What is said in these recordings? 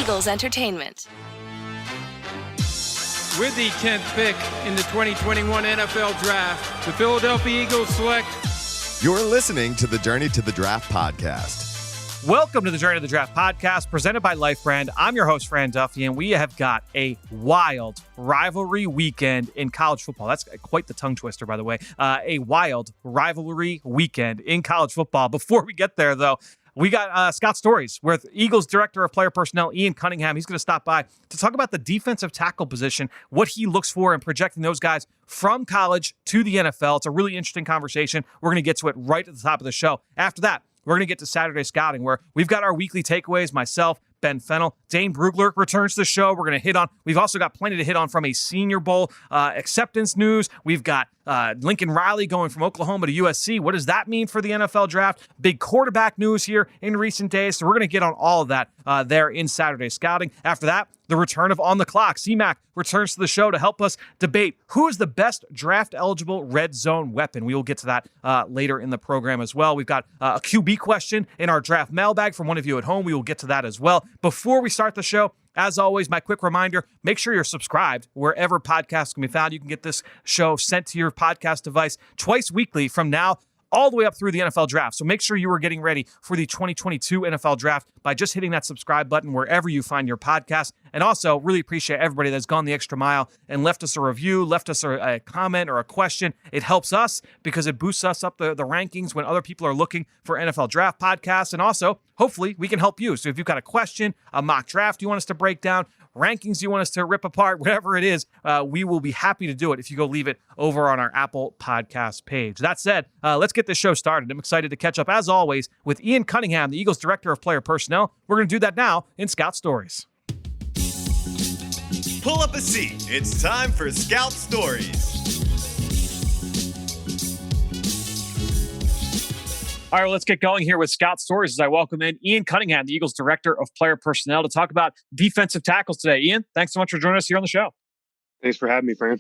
Eagles Entertainment. With the 10th pick in the 2021 NFL Draft, the Philadelphia Eagles select. You're listening to the Journey to the Draft podcast. Welcome to the Journey to the Draft podcast, presented by Life Brand. I'm your host, Fran Duffy, and we have got a wild rivalry weekend in college football. That's quite the tongue twister, by the way. A wild rivalry weekend in college football. Before we get there, though, we got Scott Stories with Eagles Director of Player Personnel, Ian Cunningham. He's going to stop by to talk about the defensive tackle position, what he looks for in projecting those guys from college to the NFL. It's a really interesting conversation. We're going to get to it right at the top of the show. After that, we're going to get to Saturday Scouting, where we've got our weekly takeaways. Myself, Ben Fennell, Dane Brugler returns to the show. We're going to hit on. We've also got plenty to hit on from a Senior Bowl acceptance news. We've got Lincoln Riley going from Oklahoma to USC. What does that mean for the NFL draft? Big quarterback news here in recent days. So we're going to get on all of that there in Saturday Scouting. After that, the return of On the Clock. CMAC returns to the show to help us debate who is the best draft-eligible red zone weapon. We will get to that later in the program as well. We've got a QB question in our draft mailbag from one of you at home. We will get to that as well. Before we start the show, as always, my quick reminder, make sure you're subscribed wherever podcasts can be found. You can get this show sent to your podcast device twice weekly from now all the way up through the NFL draft. So make sure you are getting ready for the 2022 NFL draft by just hitting that subscribe button wherever you find your podcast. And also, really appreciate everybody that's gone the extra mile and left us a review, left us a comment or a question. It helps us because it boosts us up the rankings when other people are looking for NFL draft podcasts. And also, hopefully, we can help you. So if you've got a question, a mock draft you want us to break down, rankings you want us to rip apart, whatever it is, we will be happy to do it if you go leave it over on our Apple Podcast page. That said, let's get this show started. I'm excited to catch up, as always, with Ian Cunningham, the Eagles Director of Player Personnel. We're going to do that now in Scout Stories. Pull up a seat. It's time for Scout Stories. All right, well, let's get going here with Scout Stories as I welcome in Ian Cunningham, the Eagles Director of Player Personnel, to talk about defensive tackles today. Ian, thanks so much for joining us here on the show. Thanks for having me, Fran.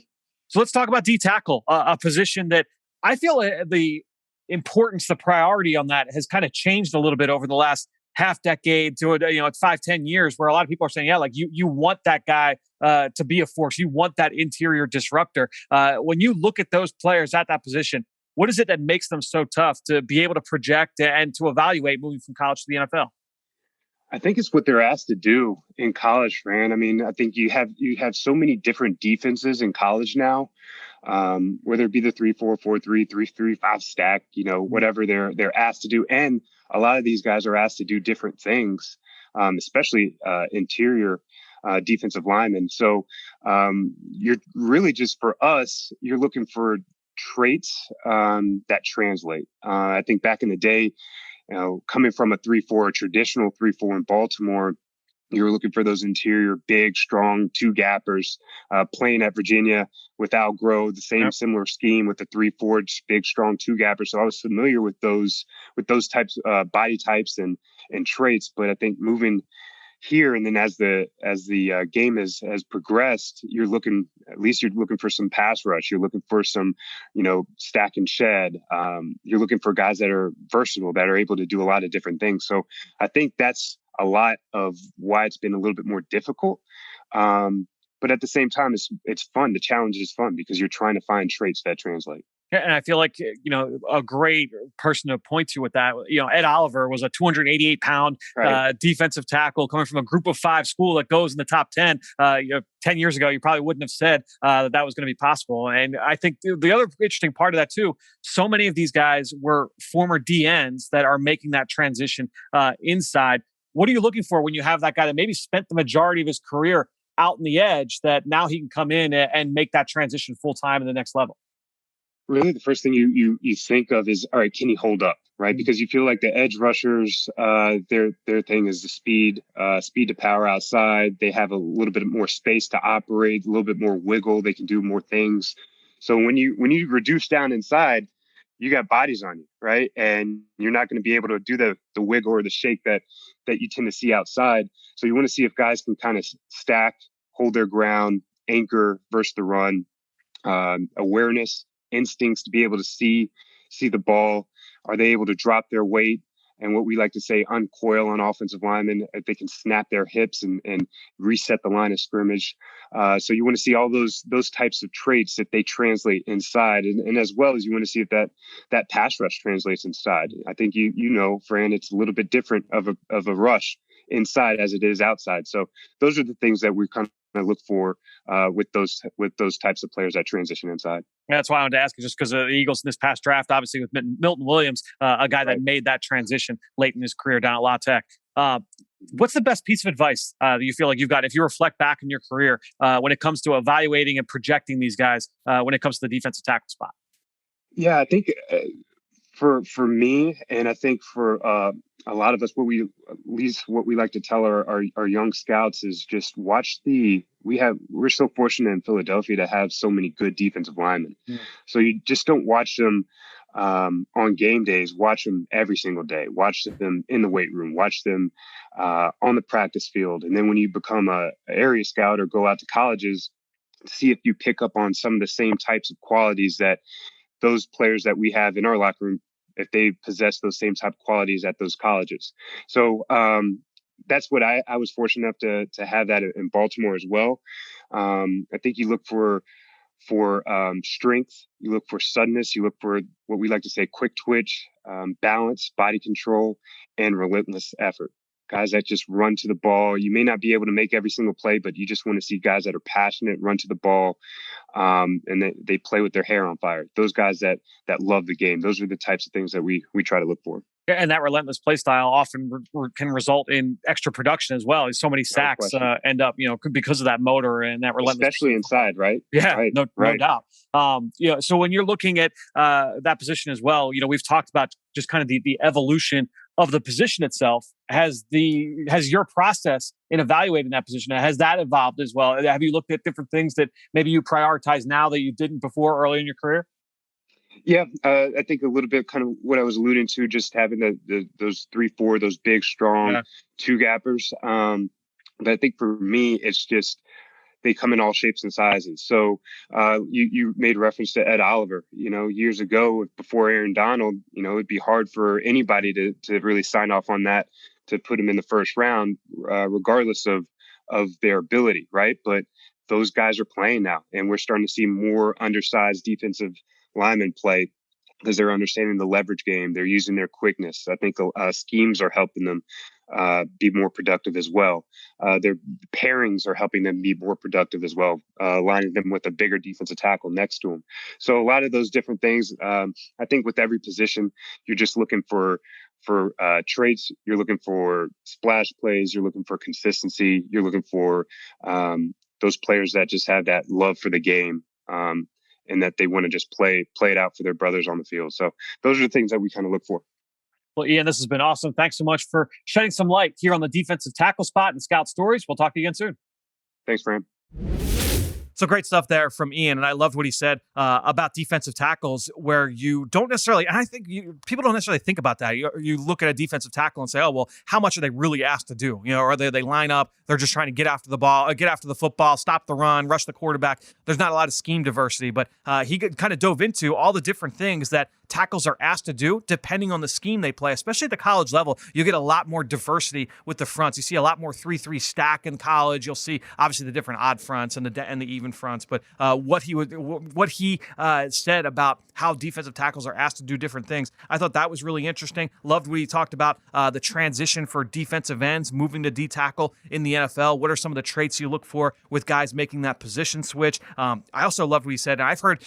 So let's talk about D-tackle, a position that I feel the importance, the priority on that has kind of changed a little bit over the last half decade to, it's 5-10 years, where a lot of people are saying, yeah, like you want that guy to be a force. You want that interior disruptor. When you look at those players at that position, what is it that makes them so tough to be able to project and to evaluate moving from college to the NFL? I think it's what they're asked to do in college, Fran. I mean, I think you have so many different defenses in college now, whether it be the 3-4, 4-3, 3-3-5 stack, whatever they're asked to do. And a lot of these guys are asked to do different things, especially interior defensive linemen. So you're really just, for us, you're looking for traits that translate. I think back in the day, coming from a 3-4, a traditional 3-4 in Baltimore, you were looking for those interior, big, strong two-gappers. Playing at Virginia with Al Groh, the same similar scheme with the 3-4, big, strong two-gappers. So I was familiar with those types, body types and traits. But I think moving here, and then as the game has progressed, you're looking for some pass rush. You're looking for some, stack and shed. You're looking for guys that are versatile, that are able to do a lot of different things. So I think that's a lot of why it's been a little bit more difficult. But at the same time, it's fun. The challenge is fun because you're trying to find traits that translate. And I feel like, a great person to point to with that, Ed Oliver was a 288-pound defensive tackle coming from a group of 5 school that goes in the top 10. 10 years ago, you probably wouldn't have said that was going to be possible. And I think the other interesting part of that, too, so many of these guys were former DNs that are making that transition inside. What are you looking for when you have that guy that maybe spent the majority of his career out in the edge, that now he can come in and make that transition full-time in the next level? Really, the first thing you think of is, all right, can he hold up, right? Because you feel like the edge rushers, their thing is the speed to power outside. They have a little bit more space to operate, a little bit more wiggle. They can do more things. So when you reduce down inside, you got bodies on you, right? And you're not going to be able to do the wiggle or the shake that you tend to see outside. So you want to see if guys can kind of stack, hold their ground, anchor versus the run, awareness, instincts to be able to see the ball. Are they able to drop their weight and what we like to say uncoil on offensive linemen. They can snap their hips and reset the line of scrimmage. So you want to see all those types of traits that they translate inside, and as well as you want to see if that pass rush translates inside. I think you know, Fran, it's a little bit different of a rush inside as it is outside. So those are the things that we kind of look for with those types of players that transition inside. That's why I wanted to ask you, just because the Eagles in this past draft, obviously with Milton Williams, a guy that made that transition late in his career down at La Tech. What's the best piece of advice that you feel like you've got, if you reflect back in your career, when it comes to evaluating and projecting these guys when it comes to the defensive tackle spot? Yeah, I think for me, and I think for a lot of us, what we like to tell our young scouts is just watch we're so fortunate in Philadelphia to have so many good defensive linemen. So you just don't watch them on game days. Watch them every single day. Watch them in the weight room. Watch them on the practice field. And then when you become a area scout or go out to colleges, see if you pick up on some of the same types of qualities that those players that we have in our locker room, if they possess those same type of qualities at those colleges. So that's what I was fortunate enough to have that in Baltimore as well. I think you look for strength, you look for suddenness, you look for what we like to say quick twitch, balance, body control, and relentless effort. Guys that just run to the ball. You may not be able to make every single play, but you just want to see guys that are passionate, run to the ball, and they play with their hair on fire. Those guys that love the game. Those are the types of things that we try to look for. And that relentless play style often can result in extra production as well. So many sacks end up, because of that motor and that relentless. Especially inside, right? Yeah, right. No doubt. So when you're looking at that position as well, we've talked about just kind of the evolution of the position itself. Has your process in evaluating that position, has that evolved as well? Have you looked at different things that maybe you prioritize now that you didn't before early in your career? Yeah, I think a little bit kind of what I was alluding to, just having those 3-4, those big, strong two gappers. But I think for me, it's just they come in all shapes and sizes. So you made reference to Ed Oliver. Years ago, before Aaron Donald, it'd be hard for anybody to really sign off on that, to put him in the first round, regardless of their ability, right? But those guys are playing now, and we're starting to see more undersized defensive linemen play because they're understanding the leverage game. They're using their quickness. I think schemes are helping them be more productive as well. Their pairings are helping them be more productive as well, lining them with a bigger defensive tackle next to them. So a lot of those different things, I think with every position, you're just looking for traits. You're looking for splash plays. You're looking for consistency. You're looking for those players that just have that love for the game. And that they want to just play it out for their brothers on the field. So those are the things that we kind of look for. Well, Ian, this has been awesome. Thanks so much for shedding some light here on the defensive tackle spot and Scout Stories. We'll talk to you again soon. Thanks, Fran. So great stuff there from Ian. And I loved what he said about defensive tackles, where you don't necessarily, and I think people don't necessarily think about that. You look at a defensive tackle and say, oh, well, how much are they really asked to do? Or they line up, they're just trying to get after the ball, get after the football, stop the run, rush the quarterback. There's not a lot of scheme diversity, but he kind of dove into all the different things that tackles are asked to do depending on the scheme they play, especially at the college level. You get a lot more diversity with the fronts. You see a lot more 3-3 stack in college. You'll see obviously the different odd fronts and the even fronts, but what he said about how defensive tackles are asked to do different things, I thought that was really interesting. Loved what he talked about the transition for defensive ends moving to D tackle in the NFL. What are some of the traits you look for with guys making that position switch? I also loved what he said, and I've heard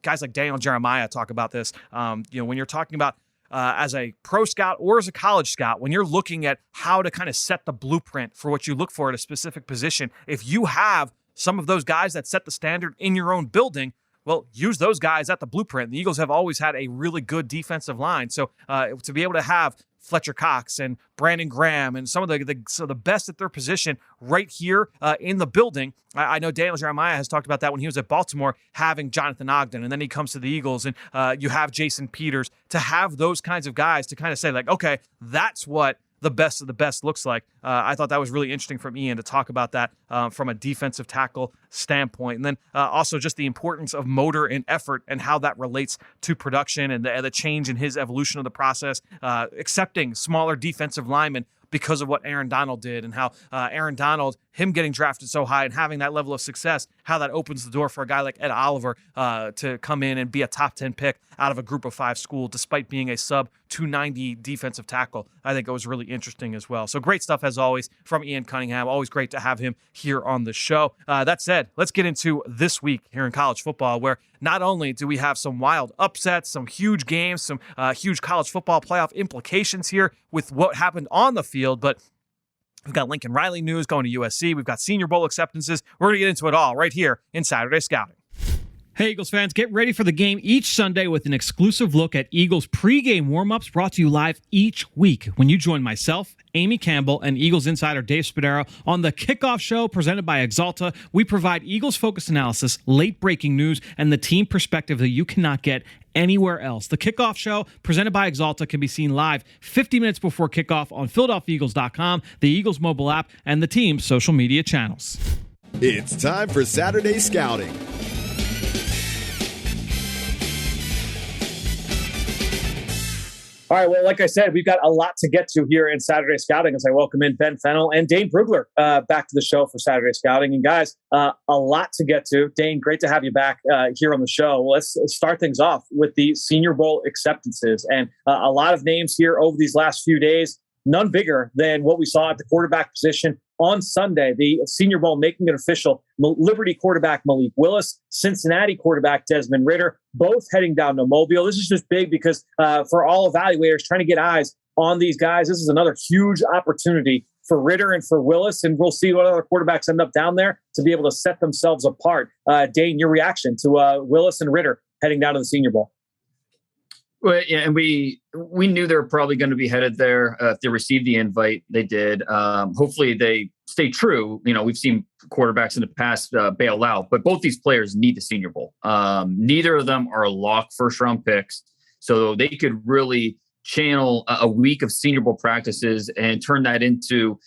guys like Daniel Jeremiah talk about this. When you're talking about as a pro scout or as a college scout, when you're looking at how to kind of set the blueprint for what you look for at a specific position, if you have some of those guys that set the standard in your own building, well, use those guys at the blueprint. The Eagles have always had a really good defensive line. So to be able to have Fletcher Cox and Brandon Graham and some of the best at their position right here in the building. I know Daniel Jeremiah has talked about that when he was at Baltimore, having Jonathan Ogden, and then he comes to the Eagles and you have Jason Peters. To have those kinds of guys to kind of say like, okay, that's what the best of the best looks like. I thought that was really interesting from Ian to talk about that from a defensive tackle standpoint. And then also just the importance of motor and effort and how that relates to production and the change in his evolution of the process, accepting smaller defensive linemen because of what Aaron Donald did, and how Aaron Donald, him getting drafted so high and having that level of success, how that opens the door for a guy like Ed Oliver to come in and be a top 10 pick out of a group of 5 school, despite being a sub 290 defensive tackle. I think it was really interesting as well. So great stuff as always from Ian Cunningham. Always great to have him here on the show. That said, let's get into this week here in college football, where not only do we have some wild upsets, some huge games, some huge college football playoff implications here with what happened on the field, but we've got Lincoln Riley news going to USC. We've got Senior Bowl acceptances. We're going to get into it all right here in Saturday Scouting. Hey, Eagles fans, get ready for the game each Sunday with an exclusive look at Eagles pregame warm-ups brought to you live each week when you join myself, Amy Campbell, and Eagles insider Dave Spadaro on the Kickoff Show presented by Exalta. We provide Eagles-focused analysis, late-breaking news, and the team perspective that you cannot get anywhere else. The Kickoff Show presented by Exalta can be seen live 50 minutes before kickoff on PhiladelphiaEagles.com, the Eagles mobile app, and the team's social media channels. It's time for Saturday Scouting. All right, well, like I said, we've got a lot to get to here in Saturday Scouting as I welcome in Ben Fennell and Dane Brugler back to the show for Saturday Scouting. And guys, a lot to get to. Dane, great to have you back here on the show. Let's start things off with the Senior Bowl acceptances. And a lot of names here over these last few days, none bigger than what we saw at the quarterback position on Sunday. The Senior Bowl making it official. Liberty quarterback Malik Willis, Cincinnati quarterback Desmond Ridder, both heading down to Mobile. This is just big because for all evaluators trying to get eyes on these guys, this is another huge opportunity for Ridder and for Willis, and we'll see what other quarterbacks end up down there to be able to set themselves apart. Dane, your reaction to Willis and Ridder heading down to the Senior Bowl? Well, yeah, and we knew they were probably going to be headed there. If they received the invite, they did. Hopefully they stay true. You know, we've seen quarterbacks in the past bail out, but both these players need the Senior Bowl. Neither of them are lock first-round picks, so they could really channel a week of Senior Bowl practices and turn that into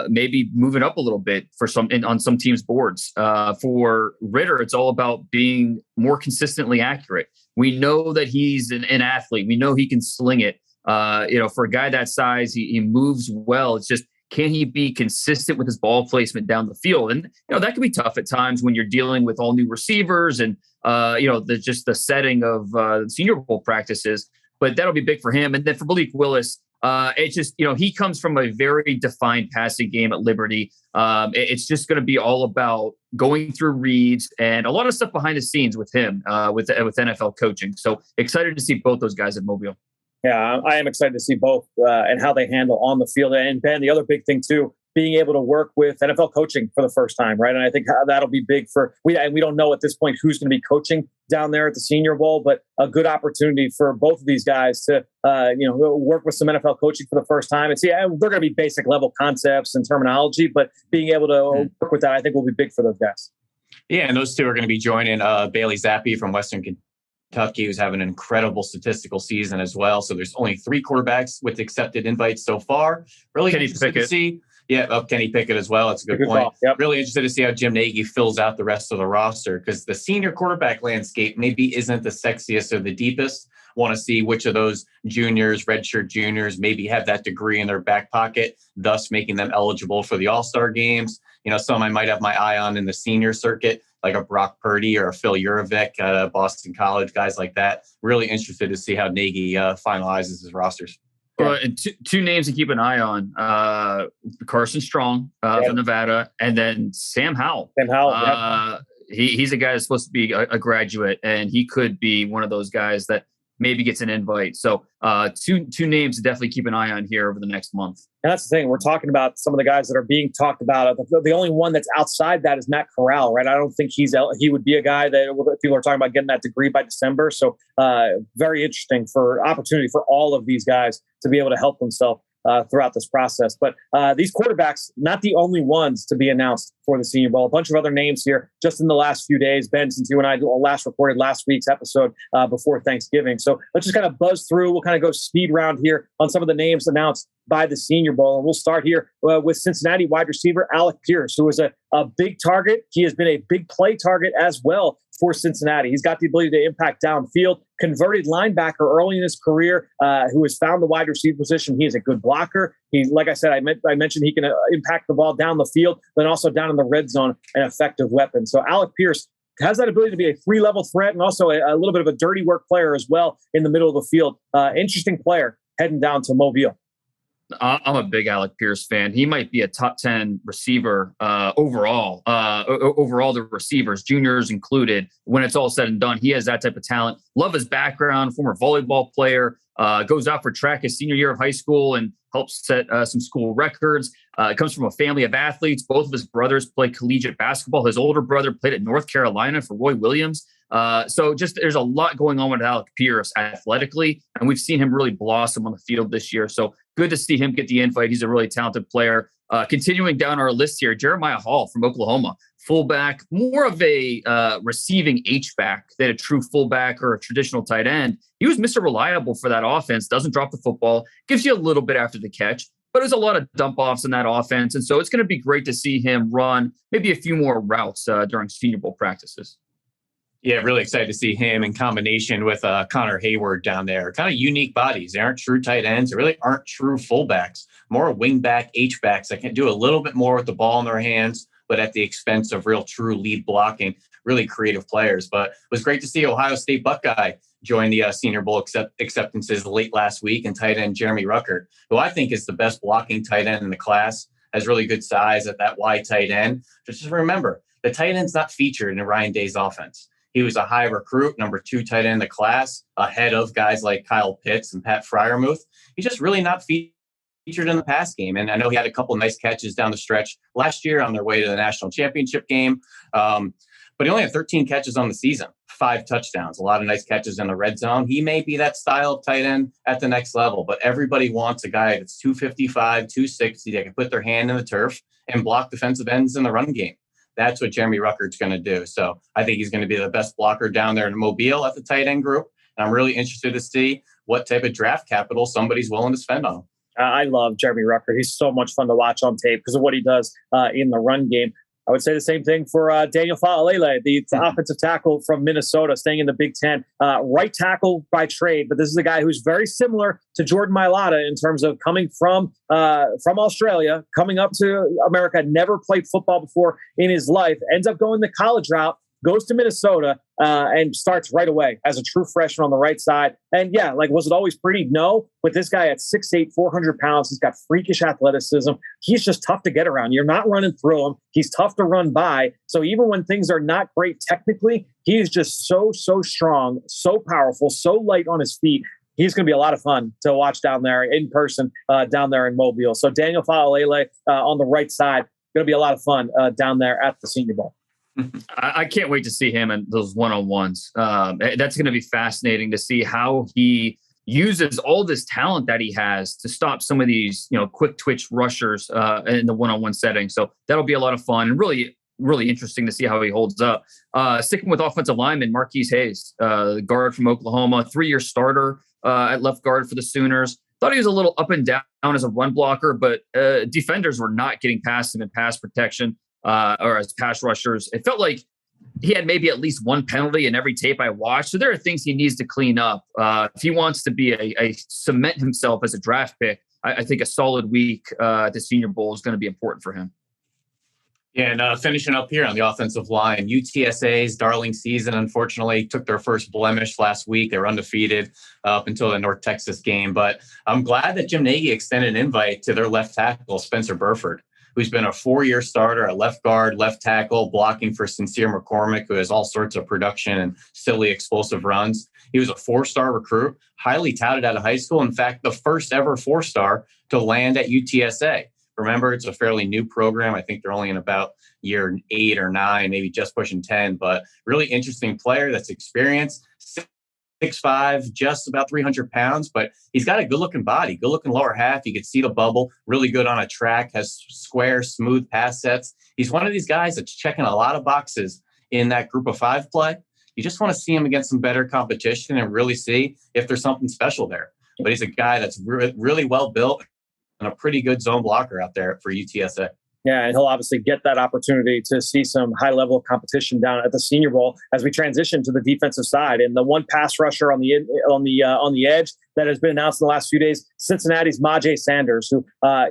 maybe moving up a little bit for on some teams' boards. For Ridder, it's all about being more consistently accurate. We know that he's an athlete. We know he can sling it. For a guy that size, he moves well. It's just, can he be consistent with his ball placement down the field? And, that can be tough at times when you're dealing with all new receivers and, the setting of Senior Bowl practices. But that'll be big for him. And then for Malik Willis, it's just, he comes from a very defined passing game at Liberty. It's just going to be all about going through reads and a lot of stuff behind the scenes with him, with NFL coaching. So excited to see both those guys at Mobile. Yeah, I am excited to see both and how they handle on the field. And Ben, the other big thing too, being able to work with NFL coaching for the first time, right? And I think that'll be big we don't know at this point who's going to be coaching down there at the Senior Bowl, but a good opportunity for both of these guys to, work with some NFL coaching for the first time. And see, they're going to be basic level concepts and terminology, but being able to work with that, I think will be big for those guys. Yeah, and those two are going to be joining Bailey Zappi from Western Kentucky, who's having an incredible statistical season as well. So there's only 3 quarterbacks with accepted invites so far. Really interested to see. Yeah, Kenny Pickett as well. That's a good point. Yep. Really interested to see how Jim Nagy fills out the rest of the roster, because the senior quarterback landscape maybe isn't the sexiest or the deepest. Want to see which of those juniors, redshirt juniors, maybe have that degree in their back pocket, thus making them eligible for the All-Star games. Some I might have my eye on in the senior circuit, like a Brock Purdy or a Phil Uravic, Boston College, guys like that. Really interested to see how Nagy finalizes his rosters. Well, and two names to keep an eye on: Carson Strong from Nevada, and then Sam Howell. He's a guy that's supposed to be a graduate, and he could be one of those guys that maybe gets an invite. So two names to definitely keep an eye on here over the next month. And that's the thing. We're talking about some of the guys that are being talked about. The only one that's outside that is Matt Corral, right? I don't think he would be a guy that people are talking about getting that degree by December. So very interesting opportunity for all of these guys to be able to help themselves throughout this process. But these quarterbacks, not the only ones to be announced for the Senior Bowl. A bunch of other names here just in the last few days. Ben, since you and I last recorded last week's episode before Thanksgiving. So let's just kind of buzz through. We'll kind of go speed round here on some of the names announced by the Senior Bowl. And we'll start here with Cincinnati wide receiver Alec Pierce, who was a big target. He has been a big play target as well for Cincinnati. He's got the ability to impact downfield, converted linebacker early in his career, who has found the wide receiver position. He is a good blocker. Like I said, I mentioned he can impact the ball down the field, but also down in the red zone, an effective weapon. So Alec Pierce has that ability to be a three-level threat and also a little bit of a dirty work player as well in the middle of the field. Interesting player heading down to Mobile. I'm a big Alec Pierce fan. He might be a top 10 receiver overall. Overall, the receivers, juniors included, when it's all said and done, he has that type of talent. Love his background, former volleyball player, goes out for track his senior year of high school and helps set some school records. Comes from a family of athletes. Both of his brothers play collegiate basketball. His older brother played at North Carolina for Roy Williams. So just there's a lot going on with Alec Pierce athletically, and we've seen him really blossom on the field this year. So good to see him get the invite. He's a really talented player. Continuing down our list here, Jeremiah Hall from Oklahoma, fullback, more of a receiving H-back than a true fullback or a traditional tight end. He was Mr. Reliable for that offense, doesn't drop the football, gives you a little bit after the catch, but there's a lot of dump offs in that offense. And so it's going to be great to see him run maybe a few more routes during Senior Bowl practices. Yeah, really excited to see him in combination with Connor Hayward down there. Kind of unique bodies. They aren't true tight ends. They really aren't true fullbacks. More wingback, H-backs that can do a little bit more with the ball in their hands, but at the expense of real true lead blocking. Really creative players. But it was great to see Ohio State Buckeye join the Senior Bowl acceptances late last week, and tight end Jeremy Ruckert, who I think is the best blocking tight end in the class, has really good size at that wide tight end. Just remember, the tight end's not featured in Ryan Day's offense. He was a high recruit, number 2 tight end in the class, ahead of guys like Kyle Pitts and Pat Freiermuth. He's just really not featured in the pass game. And I know he had a couple of nice catches down the stretch last year on their way to the national championship game. But he only had 13 catches on the season, 5 touchdowns, a lot of nice catches in the red zone. He may be that style of tight end at the next level, but everybody wants a guy that's 255, 260 that can put their hand in the turf and block defensive ends in the run game. That's what Jeremy Ruckert's going to do. So I think he's going to be the best blocker down there in Mobile at the tight end group. And I'm really interested to see what type of draft capital somebody's willing to spend on him. I love Jeremy Ruckert. He's so much fun to watch on tape because of what he does in the run game. I would say the same thing for Daniel Fa'alele, the offensive tackle from Minnesota, staying in the Big Ten. Right tackle by trade, but this is a guy who's very similar to Jordan Mailata in terms of coming from Australia, coming up to America, never played football before in his life, ends up going the college route, goes to Minnesota, and starts right away as a true freshman on the right side. And yeah, like, was it always pretty? No, but this guy at 6'8", 400 pounds, he's got freakish athleticism. He's just tough to get around. You're not running through him. He's tough to run by. So even when things are not great technically, he is just so strong, so powerful, so light on his feet. He's going to be a lot of fun to watch down there in person, down there in Mobile. So Daniel Fa'alele on the right side, going to be a lot of fun down there at the Senior Bowl. I can't wait to see him in those one-on-ones. That's going to be fascinating to see how he uses all this talent that he has to stop some of these, quick twitch rushers in the one-on-one setting. So that'll be a lot of fun and really, really interesting to see how he holds up. Sticking with offensive lineman Marquise Hayes, the guard from Oklahoma, 3-year starter at left guard for the Sooners. Thought he was a little up and down as a run blocker, but defenders were not getting past him in pass protection. Or as pass rushers. It felt like he had maybe at least one penalty in every tape I watched. So there are things he needs to clean up. If he wants to be a cement himself as a draft pick, I think a solid week at the Senior Bowl is going to be important for him. Yeah, and finishing up here on the offensive line, UTSA's darling season, unfortunately, took their first blemish last week. They were undefeated up until the North Texas game. But I'm glad that Jim Nagy extended an invite to their left tackle, Spencer Burford, who's been a 4-year starter at left guard, left tackle, blocking for Sincere McCormick, who has all sorts of production and silly explosive runs. He was a 4-star recruit, highly touted out of high school. In fact, the first ever 4-star to land at UTSA. Remember, it's a fairly new program. I think they're only in about year 8 or 9, maybe just pushing 10, but really interesting player that's experienced. 6'5", just about 300 pounds, but he's got a good-looking body, good-looking lower half. You could see the bubble, really good on a track, has square, smooth pass sets. He's one of these guys that's checking a lot of boxes in that group of 5 play. You just want to see him against some better competition and really see if there's something special there. But he's a guy that's really well built, a pretty good zone blocker out there for UTSA. Yeah, and he'll obviously get that opportunity to see some high-level competition down at the Senior Bowl as we transition to the defensive side. And the one pass rusher on the edge that has been announced in the last few days, Cincinnati's Myjai Sanders, who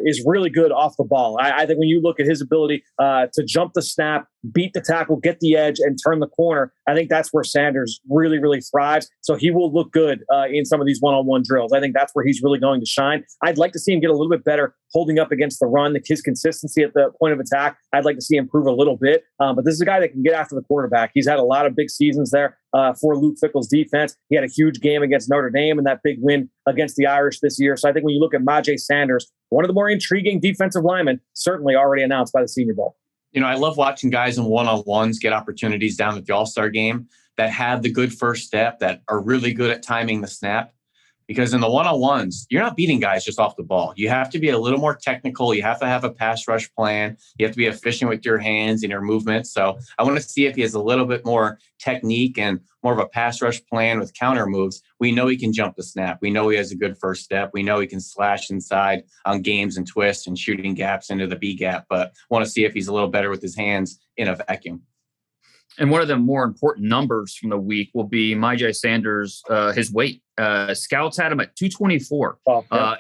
is really good off the ball. I think when you look at his ability to jump the snap, beat the tackle, get the edge, and turn the corner, I think that's where Sanders really, really thrives. So he will look good in some of these one-on-one drills. I think that's where he's really going to shine. I'd like to see him get a little bit better holding up against the run, his consistency at the point of attack. I'd like to see him improve a little bit. But this is a guy that can get after the quarterback. He's had a lot of big seasons there for Luke Fickell's defense. He had a huge game against Notre Dame and that big win against the Irish this year. So I think when you look at Myjai Sanders, one of the more intriguing defensive linemen, certainly already announced by the Senior Bowl. I love watching guys in one-on-ones get opportunities down at the All-Star game that have the good first step, that are really good at timing the snap. Because in the one-on-ones, you're not beating guys just off the ball. You have to be a little more technical. You have to have a pass rush plan. You have to be efficient with your hands and your movements. So I want to see if he has a little bit more technique and more of a pass rush plan with counter moves. We know he can jump the snap. We know he has a good first step. We know he can slash inside on games and twists and shooting gaps into the B gap. But want to see if he's a little better with his hands in a vacuum. And one of the more important numbers from the week will be Myjai Sanders, his weight. Scouts had him at 224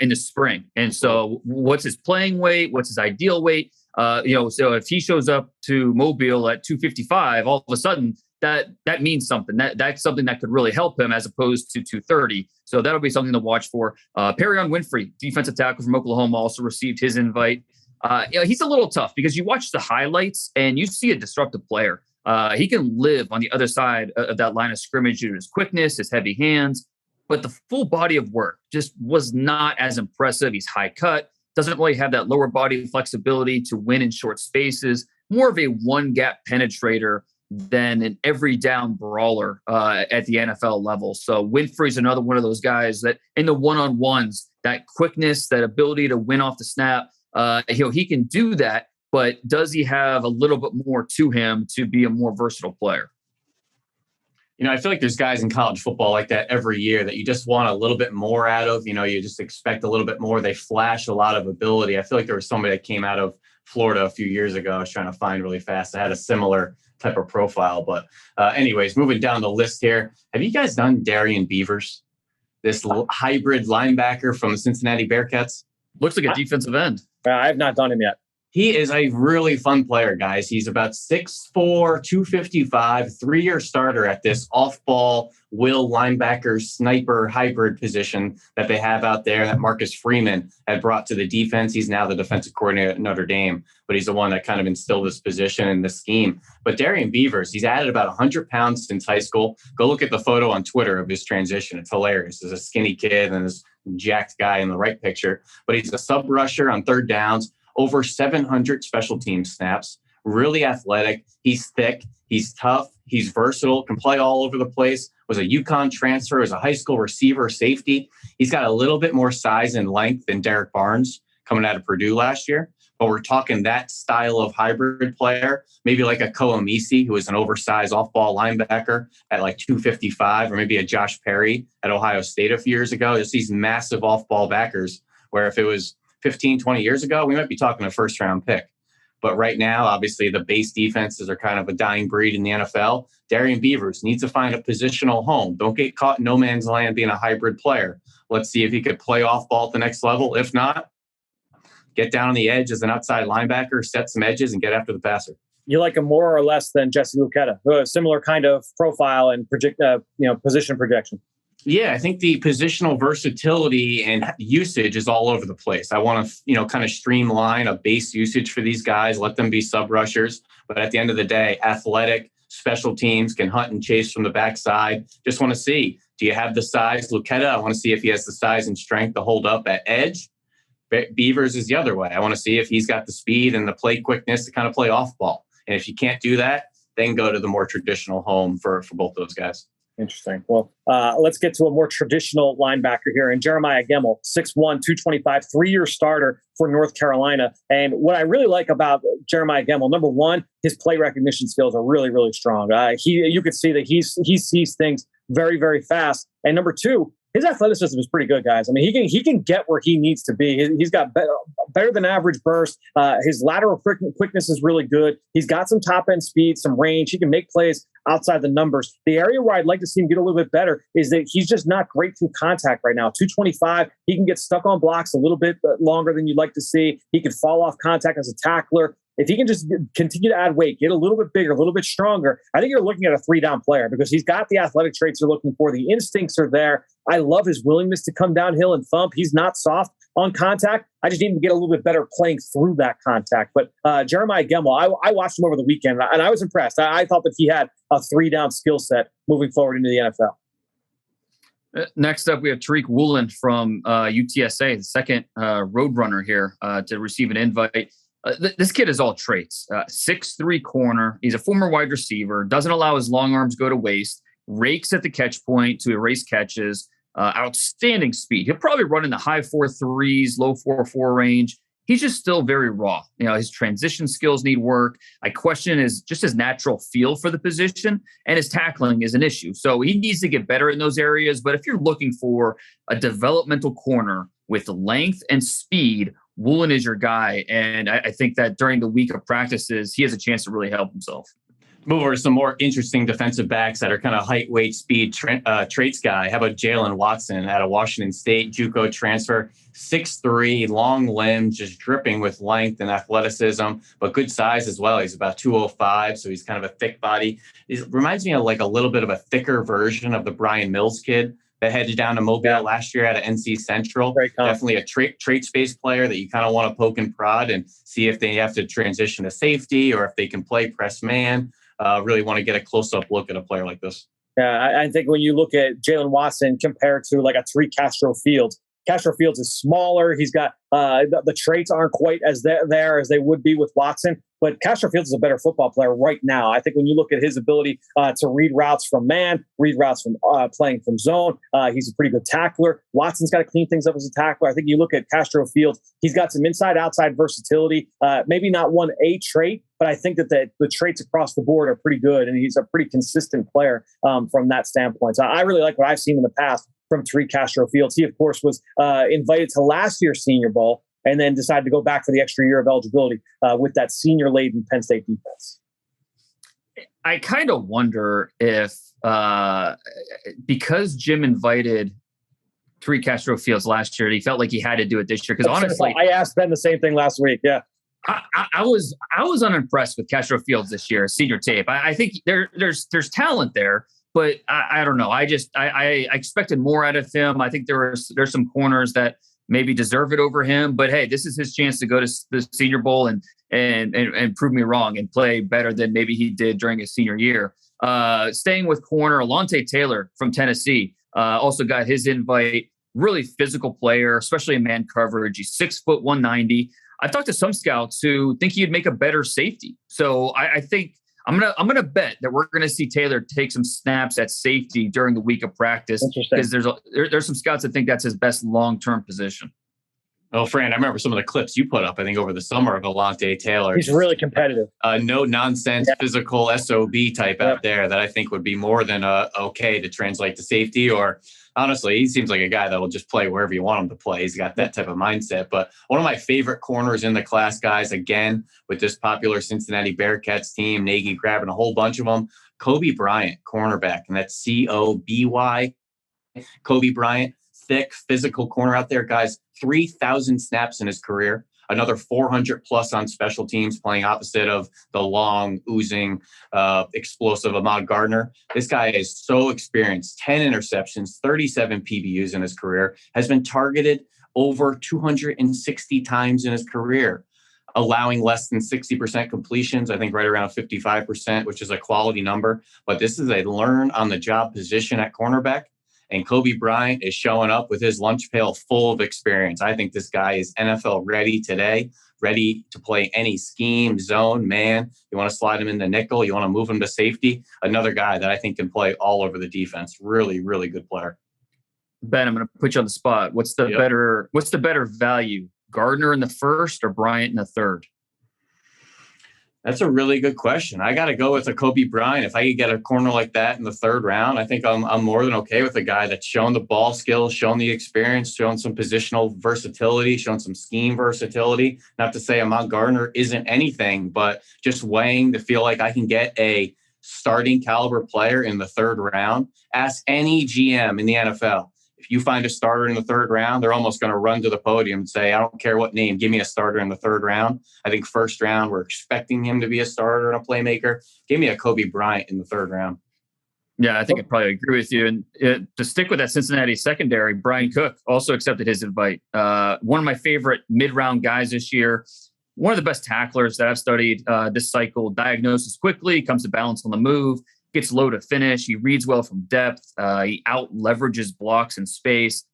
in the spring. And so what's his playing weight? What's his ideal weight? So if he shows up to Mobile at 255, all of a sudden that means something. That's something that could really help him as opposed to 230. So that'll be something to watch for. Perrion Winfrey, defensive tackle from Oklahoma, also received his invite. He's a little tough because you watch the highlights and you see a disruptive player. He can live on the other side of that line of scrimmage due to his quickness, his heavy hands, but the full body of work just was not as impressive. He's high cut, doesn't really have that lower body flexibility to win in short spaces, more of a one gap penetrator than an every down brawler at the NFL level. So Winfrey's another one of those guys that in the one-on-ones, that quickness, that ability to win off the snap, he can do that. But does he have a little bit more to him to be a more versatile player? I feel like there's guys in college football like that every year that you just want a little bit more out of. You just expect a little bit more. They flash a lot of ability. I feel like there was somebody that came out of Florida a few years ago I was trying to find really fast. That had a similar type of profile. But anyways, moving down the list here. Have you guys done Darian Beavers, this hybrid linebacker from the Cincinnati Bearcats? Looks like a defensive end. I have not done him yet. He is a really fun player, guys. He's about 6'4", 255, 3-year starter at this off-ball will linebacker sniper hybrid position that they have out there that Marcus Freeman had brought to the defense. He's now the defensive coordinator at Notre Dame, but he's the one that kind of instilled this position and this scheme. But Darian Beavers, he's added about 100 pounds since high school. Go look at the photo on Twitter of his transition. It's hilarious. There's a skinny kid and this jacked guy in the right picture, but he's a sub rusher on third downs. Over 700 special team snaps, really athletic. He's thick. He's tough. He's versatile, can play all over the place. Was a UConn transfer as a high school receiver, safety. He's got a little bit more size and length than Derek Barnes coming out of Purdue last year. But we're talking that style of hybrid player, maybe like a Koamisi, who was an oversized off-ball linebacker at like 255, or maybe a Josh Perry at Ohio State a few years ago. Just these massive off-ball backers where if it was 15, 20 years ago, we might be talking a first-round pick. But right now, obviously, the base defenses are kind of a dying breed in the NFL. Darian Beavers needs to find a positional home. Don't get caught in no man's land being a hybrid player. Let's see if he could play off ball at the next level. If not, get down on the edge as an outside linebacker, set some edges, and get after the passer. You like him more or less than Jesse Luketa, who has a similar kind of profile and position projection? Yeah, I think the positional versatility and usage is all over the place. I want to, kind of streamline a base usage for these guys, let them be sub rushers. But at the end of the day, athletic, special teams, can hunt and chase from the backside. Just want to see, do you have the size? Luketa, I want to see if he has the size and strength to hold up at edge. Beavers is the other way. I want to see if he's got the speed and the play quickness to kind of play off ball. And if you can't do that, then go to the more traditional home for both those guys. Interesting. Well, let's get to a more traditional linebacker here. And Jeremiah Gemmel, 6'1", 225, 3-year starter for North Carolina. And what I really like about Jeremiah Gemmel, number one, his play recognition skills are really, really strong. You could see that he sees things very, very fast. And number two, his athleticism is pretty good, guys. I mean, he can get where he needs to be. He's got better than average burst. His lateral quickness is really good. He's got some top end speed, some range. He can make plays outside the numbers. The area where I'd like to see him get a little bit better is that he's just not great through contact right now. 225, he can get stuck on blocks a little bit longer than you'd like to see. He can fall off contact as a tackler. If he can just continue to add weight, get a little bit bigger, a little bit stronger, I think you're looking at a 3-down player because he's got the athletic traits you're looking for. The instincts are there. I love his willingness to come downhill and thump. He's not soft on contact. I just need him to get a little bit better playing through that contact. But Jeremiah Gemmell, I watched him over the weekend, and I was impressed. I thought that he had a 3-down skill set moving forward into the NFL. Next up, we have Tariq Woolen from UTSA, the second Roadrunner here to receive an invite. This kid is all traits. 6'3" corner. He's a former wide receiver. Doesn't allow his long arms go to waste. Rakes at the catch point to erase catches. Outstanding speed. He'll probably run in the high 4.3s, low 4.4 range. He's just still very raw. His transition skills need work. I question his natural feel for the position, and his tackling is an issue. So he needs to get better in those areas. But if you're looking for a developmental corner with length and speed, Woolen is your guy. And I think that during the week of practices, he has a chance to really help himself. Move over to some more interesting defensive backs that are kind of height, weight, speed traits guy. How about Jalen Watson out of Washington State, JUCO transfer, 6'3", long limbs, just dripping with length and athleticism, but good size as well. He's about 205, so he's kind of a thick body. He reminds me of like a little bit of a thicker version of the Brian Mills kid that headed down to Mobile last year out of NC Central. Definitely a trait-based player that you kind of want to poke and prod and see if they have to transition to safety or if they can play press man. Really want to get a close-up look at a player like this. Yeah, I think when you look at Jalen Watson compared to like a Tariq Castro-Fields is smaller. He's got the traits aren't quite as there as they would be with Watson. But Castro-Fields is a better football player right now. I think when you look at his ability to read routes from man, read routes from playing from zone, he's a pretty good tackler. Watson's got to clean things up as a tackler. I think you look at Castro-Fields, he's got some inside-outside versatility. Maybe not one A trait, but I think that the traits across the board are pretty good, and he's a pretty consistent player from that standpoint. So I really like what I've seen in the past from Tariq Castro-Fields. He, of course, was invited to last year's Senior Bowl and then decided to go back for the extra year of eligibility with that senior-laden Penn State defense. I kind of wonder if because Jim invited Tariq Castro-Fields last year, he felt like he had to do it this year. Because honestly, I asked Ben the same thing last week. Yeah. I was unimpressed with Castro-Fields this year, senior tape. I think there's talent there, but I don't know. I expected more out of him. I think there's some corners that maybe deserve it over him. But hey, this is his chance to go to the Senior Bowl and prove me wrong and play better than maybe he did during his senior year. Staying with corner, Alontae Taylor from Tennessee also got his invite. Really physical player, especially in man coverage. He's 6 foot 190. I've talked to some scouts who think he'd make a better safety. So I think I'm gonna bet that we're gonna see Taylor take some snaps at safety during the week of practice because there's some scouts that think that's his best long-term position. Well, Fran, I remember some of the clips you put up, I think, over the summer of Alontae Taylor. He's really competitive. No nonsense, physical SOB type out there that I think would be more than okay to translate to safety. Or honestly, he seems like a guy that will just play wherever you want him to play. He's got that type of mindset. But one of my favorite corners in the class, guys, again, with this popular Cincinnati Bearcats team, Nagy grabbing a whole bunch of them, Kobe Bryant, cornerback, and that's COBY. Kobe Bryant, thick, physical corner out there, guys. 3,000 snaps in his career, another 400 plus on special teams, playing opposite of the long, oozing, explosive Ahmad Gardner. This guy is so experienced. 10 interceptions, 37 PBUs in his career, has been targeted over 260 times in his career, allowing less than 60% completions, I think right around 55%, which is a quality number. But this is a learn-on-the-job position at cornerback. And Kobe Bryant is showing up with his lunch pail full of experience. I think this guy is NFL ready today, ready to play any scheme, zone, man. You want to slide him in the nickel, you want to move him to safety. Another guy that I think can play all over the defense. Really, really good player. Ben, I'm going to put you on the spot. What's the better value? Gardner in the first or Bryant in the third? That's a really good question. I got to go with a Kobe Bryant. If I could get a corner like that in the third round, I think I'm more than okay with a guy that's shown the ball skills, shown the experience, shown some positional versatility, shown some scheme versatility. Not to say Ahmad Gardner isn't anything, but just weighing to feel like I can get a starting caliber player in the third round. Ask any GM in the NFL. If you find a starter in the third round, they're almost going to run to the podium and say, I don't care what name, give me a starter in the third round. I think first round, we're expecting him to be a starter and a playmaker. Give me a Kobe Bryant in the third round. Yeah, I think I'd probably agree with you. And to stick with that Cincinnati secondary, Brian Cook also accepted his invite. One of my favorite mid-round guys this year. One of the best tacklers that I've studied this cycle. Diagnoses quickly, comes to balance on the move, gets low to finish. He reads well from depth. He out leverages blocks in space.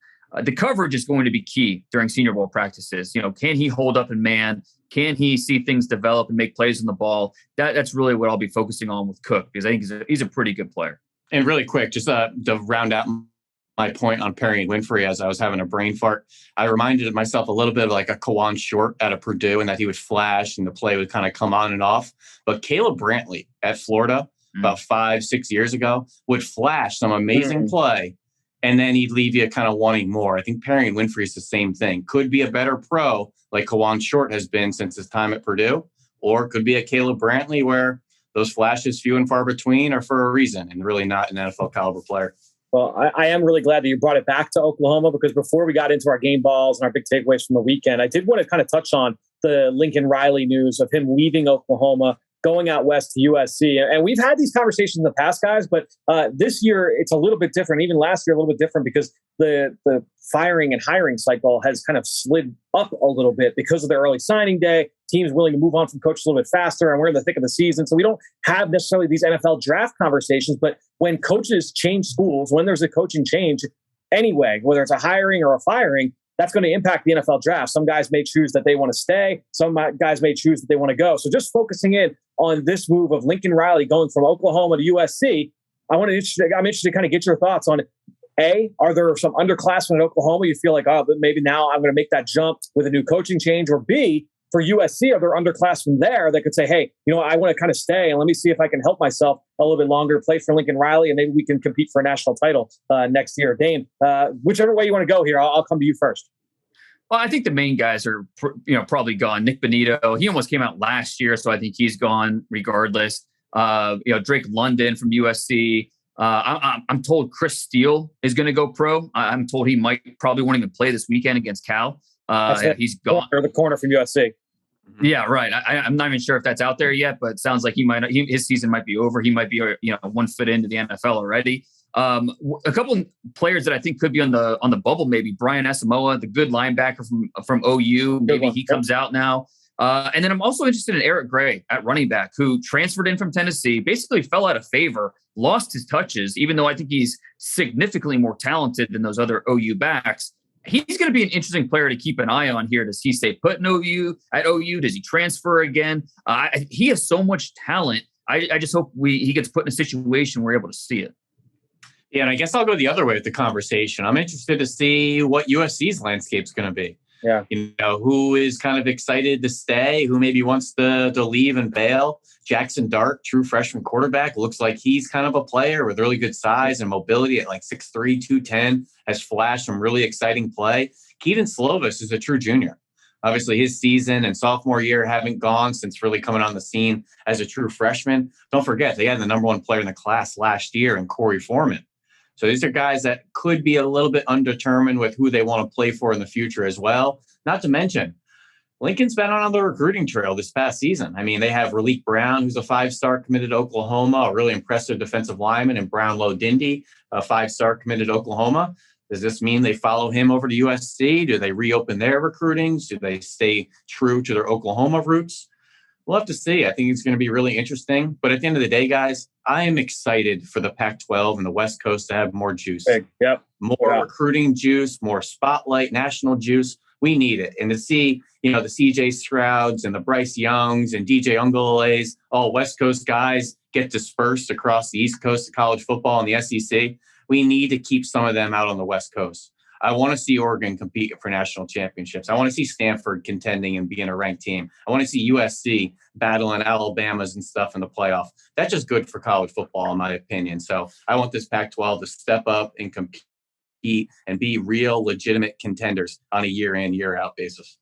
The coverage is going to be key during Senior Bowl practices. Can he hold up in man? Can he see things develop and make plays on the ball? That's really what I'll be focusing on with Cook, because I think he's a pretty good player. And really quick, just to round out my point on Perry and Winfrey as I was having a brain fart, I reminded myself a little bit of like a Kawan Short out of Purdue, and that he would flash and the play would kind of come on and off. But Caleb Brantley at Florida about 5-6 years ago would flash some amazing play, and then he'd leave you kind of wanting more. I think Perry and Winfrey is the same thing. Could be a better pro like Kawan Short has been since his time at Purdue, or could be a Caleb Brantley where those flashes few and far between are for a reason and really not an NFL caliber player. Well, I am really glad that you brought it back to Oklahoma, because before we got into our game balls and our big takeaways from the weekend, I did want to kind of touch on the Lincoln Riley news of him leaving Oklahoma, going out west to USC. And we've had these conversations in the past, guys, but this year it's a little bit different. Even last year, a little bit different, because the firing and hiring cycle has kind of slid up a little bit because of the early signing day. Teams willing to move on from coaches a little bit faster, and we're in the thick of the season. So we don't have necessarily these NFL draft conversations, but when coaches change schools, when there's a coaching change anyway, whether it's a hiring or a firing, that's going to impact the NFL draft. Some guys may choose that they want to stay. Some guys may choose that they want to go. So just focusing in on this move of Lincoln Riley going from Oklahoma to USC, I'm interested to kind of get your thoughts on, A, are there some underclassmen at Oklahoma you feel like, oh, but maybe now I'm going to make that jump with a new coaching change? Or B, for USC, are there underclassmen there that could say, hey, I want to kind of stay and let me see if I can help myself a little bit longer, play for Lincoln Riley, and maybe we can compete for a national title next year. Dane, whichever way you want to go here, I'll come to you first. Well, I think the main guys are, probably gone. Nick Bonito, he almost came out last year, so I think he's gone regardless. Drake London from USC. I'm told Chris Steele is going to go pro. I'm told he might probably won't even play this weekend against Cal. He's gone. Or the corner from USC. Yeah, right. I'm not even sure if that's out there yet, but it sounds like his season might be over. He might be, 1 foot into the NFL already. A couple of players that I think could be on the bubble, maybe Brian Asamoah, the good linebacker from OU. Maybe he comes out now. And then I'm also interested in Eric Gray at running back, who transferred in from Tennessee, basically fell out of favor, lost his touches, even though I think he's significantly more talented than those other OU backs. He's going to be an interesting player to keep an eye on here. Does he stay put in OU? Does he transfer again? He has so much talent. I just hope he gets put in a situation where we're able to see it. Yeah, and I guess I'll go the other way with the conversation. I'm interested to see what USC's landscape is going to be. Yeah. Who is kind of excited to stay, who maybe wants to leave and bail. Jackson Dart, true freshman quarterback, looks like he's kind of a player with really good size and mobility at like 6'3", 210, has flashed some really exciting play. Keaton Slovis is a true junior. Obviously, his season and sophomore year haven't gone since really coming on the scene as a true freshman. Don't forget, they had the number 1 player in the class last year in Corey Foreman. So these are guys that could be a little bit undetermined with who they want to play for in the future as well. Not to mention, Lincoln's been on the recruiting trail this past season. I mean, they have Raleek Brown, who's a 5-star committed to Oklahoma, a really impressive defensive lineman, and Brownlow Dindy, a 5-star committed to Oklahoma. Does this mean they follow him over to USC? Do they reopen their recruitings? Do they stay true to their Oklahoma roots? We'll have to see. I think it's going to be really interesting. But at the end of the day, guys, I am excited for the Pac-12 and the West Coast to have more juice. More recruiting juice, more spotlight, national juice. We need it. And to see, the CJ Strouds and the Bryce Youngs and DJ Ungolays, all West Coast guys get dispersed across the East Coast of college football and the SEC. We need to keep some of them out on the West Coast. I want to see Oregon compete for national championships. I want to see Stanford contending and being a ranked team. I want to see USC battling Alabama's and stuff in the playoff. That's just good for college football, in my opinion. So I want this Pac-12 to step up and compete and be real, legitimate contenders on a year in, year out basis.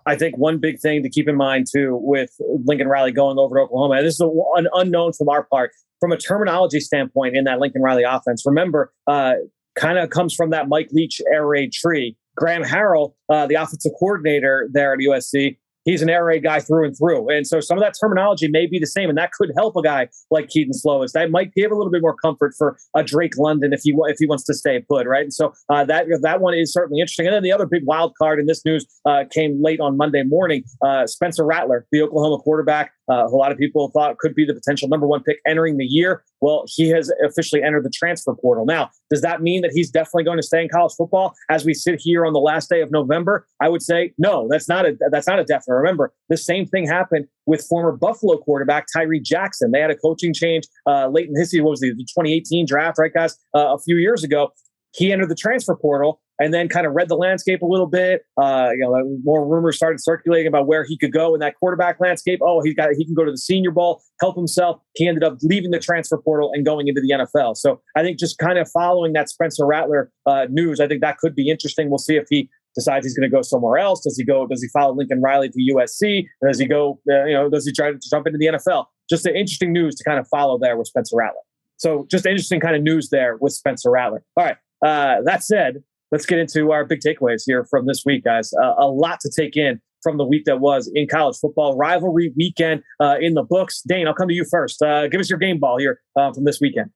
I think one big thing to keep in mind, too, with Lincoln Riley going over to Oklahoma, and this is an unknown from our part, from a terminology standpoint in that Lincoln Riley offense, remember, kind of comes from that Mike Leach air raid tree. Graham Harrell, the offensive coordinator there at USC, he's an air raid guy through and through. And so some of that terminology may be the same, and that could help a guy like Keaton Slovis. That might give a little bit more comfort for a Drake London if he wants to stay put, right? And so that one is certainly interesting. And then the other big wild card in this news came late on Monday morning. Spencer Rattler, the Oklahoma quarterback, a lot of people thought could be the potential number one pick entering the year. Well, he has officially entered the transfer portal. Now, does that mean that he's definitely going to stay in college football as we sit here on the last day of November? I would say no, that's not a definite. Remember, the same thing happened with former Buffalo quarterback Tyree Jackson. They had a coaching change late in history. What was the 2018 draft, right, guys? A few years ago. He entered the transfer portal and then kind of read the landscape a little bit. More rumors started circulating about where he could go in that quarterback landscape. Oh, he can go to the Senior Bowl, help himself. He ended up leaving the transfer portal and going into the NFL. So I think just kind of following that Spencer Rattler news, I think that could be interesting. We'll see if he decides he's going to go somewhere else. Does he follow Lincoln Riley to USC? Does he go, does he try to jump into the NFL? Just an interesting news to kind of follow there with Spencer Rattler. So just interesting kind of news there with Spencer Rattler. All right. That said, let's get into our big takeaways here from this week, guys. A lot to take in from the week that was in college football. Rivalry weekend in the books. Dane, I'll come to you first. Give us your game ball here from this weekend.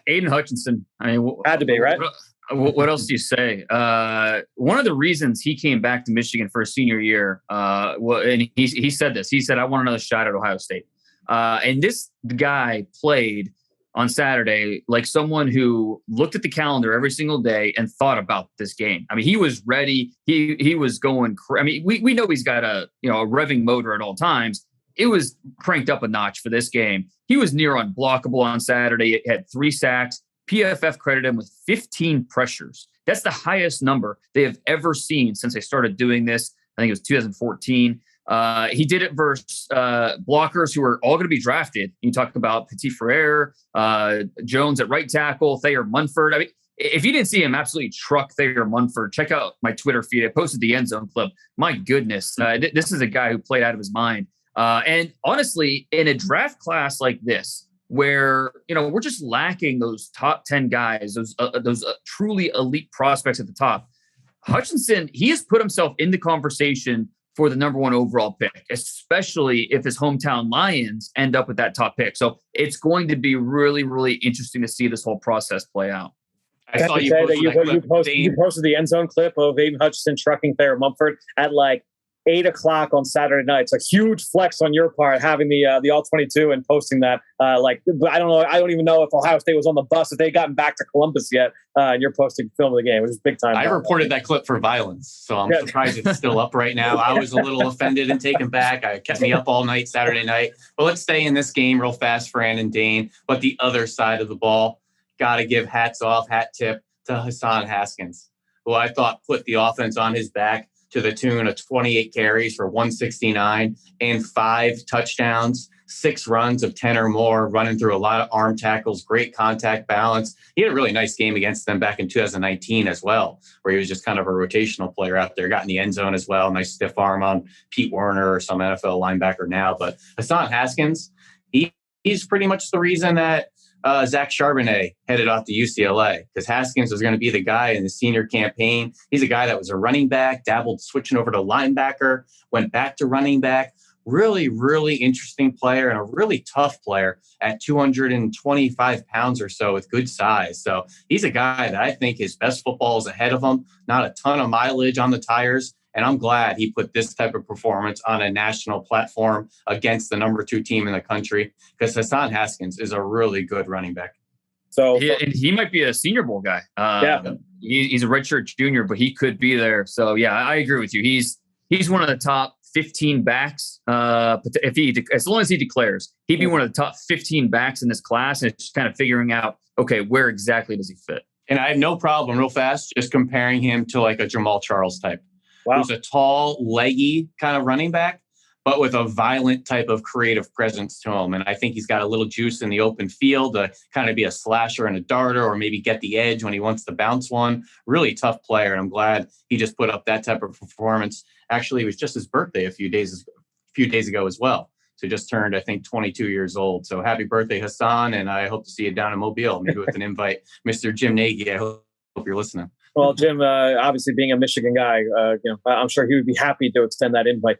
Aiden Hutchinson. I mean, had to be, right? What else do you say? One of the reasons he came back to Michigan for his senior year, and he said this. He said, "I want another shot at Ohio State." And this guy played on Saturday like someone who looked at the calendar every single day and thought about this game. I mean, he was ready. He was going. I mean, we know he's got a revving motor at all times. It was cranked up a notch for this game. He was near unblockable on Saturday. It had 3 sacks. PFF credited him with 15 pressures. That's the highest number they have ever seen since they started doing this. I think it was 2014. He did it versus blockers who are all going to be drafted. You talk about Petit Frere, Jones at right tackle, Thayer Munford. I mean, if you didn't see him absolutely truck Thayer Munford, check out my Twitter feed. I posted the end zone clip. My goodness, this is a guy who played out of his mind. And honestly, in a draft class like this, where we're just lacking those top 10 guys, those truly elite prospects at the top, Hutchinson, he has put himself in the conversation for the number 1 overall pick, especially if his hometown Lions end up with that top pick. So it's going to be really, really interesting to see this whole process play out. I saw you posted the end zone clip of Aiden Hutchinson trucking Thayer Mumford at like 8 o'clock on Saturday night. It's a huge flex on your part having the All-22 and posting that. I don't know. I don't even know if Ohio State was on the bus, if they gotten back to Columbus yet. And you're posting film of the game, which is big time. I reported that clip for violence, so I'm surprised it's still up right now. I was a little offended and taken back. It kept me up all night Saturday night. But let's stay in this game real fast, Fran and Dane. But the other side of the ball, got to give hat tip to Hassan Haskins, who I thought put the offense on his back to the tune of 28 carries for 169 and 5 touchdowns, 6 runs of 10 or more, running through a lot of arm tackles, great contact balance. He had a really nice game against them back in 2019 as well, where he was just kind of a rotational player out there, got in the end zone as well. Nice stiff arm on Pete Werner or some NFL linebacker now. But Hassan Haskins, he's pretty much the reason that Zach Charbonnet headed off to UCLA, because Haskins was going to be the guy in the senior campaign. He's a guy that was a running back, dabbled switching over to linebacker, went back to running back. Really, really interesting player and a really tough player at 225 pounds or so with good size. So he's a guy that I think his best football is ahead of him. Not a ton of mileage on the tires. And I'm glad he put this type of performance on a national platform against the number 2 team in the country, because Hassan Haskins is a really good running back. So he might be a Senior Bowl guy. He's a redshirt junior, but he could be there. So yeah, I agree with you. He's one of the top 15 backs. As long as he declares, he'd be one of the top 15 backs in this class. And it's just kind of figuring out, okay, where exactly does he fit? And I have no problem, real fast, just comparing him to like a Jamal Charles type. Wow. Who's a tall, leggy kind of running back, but with a violent type of creative presence to him. And I think he's got a little juice in the open field to kind of be a slasher and a darter, or maybe get the edge when he wants to bounce one. Really tough player. And I'm glad he just put up that type of performance. Actually, it was just his birthday a few days ago as well. So he just turned, I think, 22 years old. So happy birthday, Hassan. And I hope to see you down in Mobile, maybe with an invite. Mr. Jim Nagy, I hope you're listening. Well, Jim, obviously being a Michigan guy, I'm sure he would be happy to extend that invite.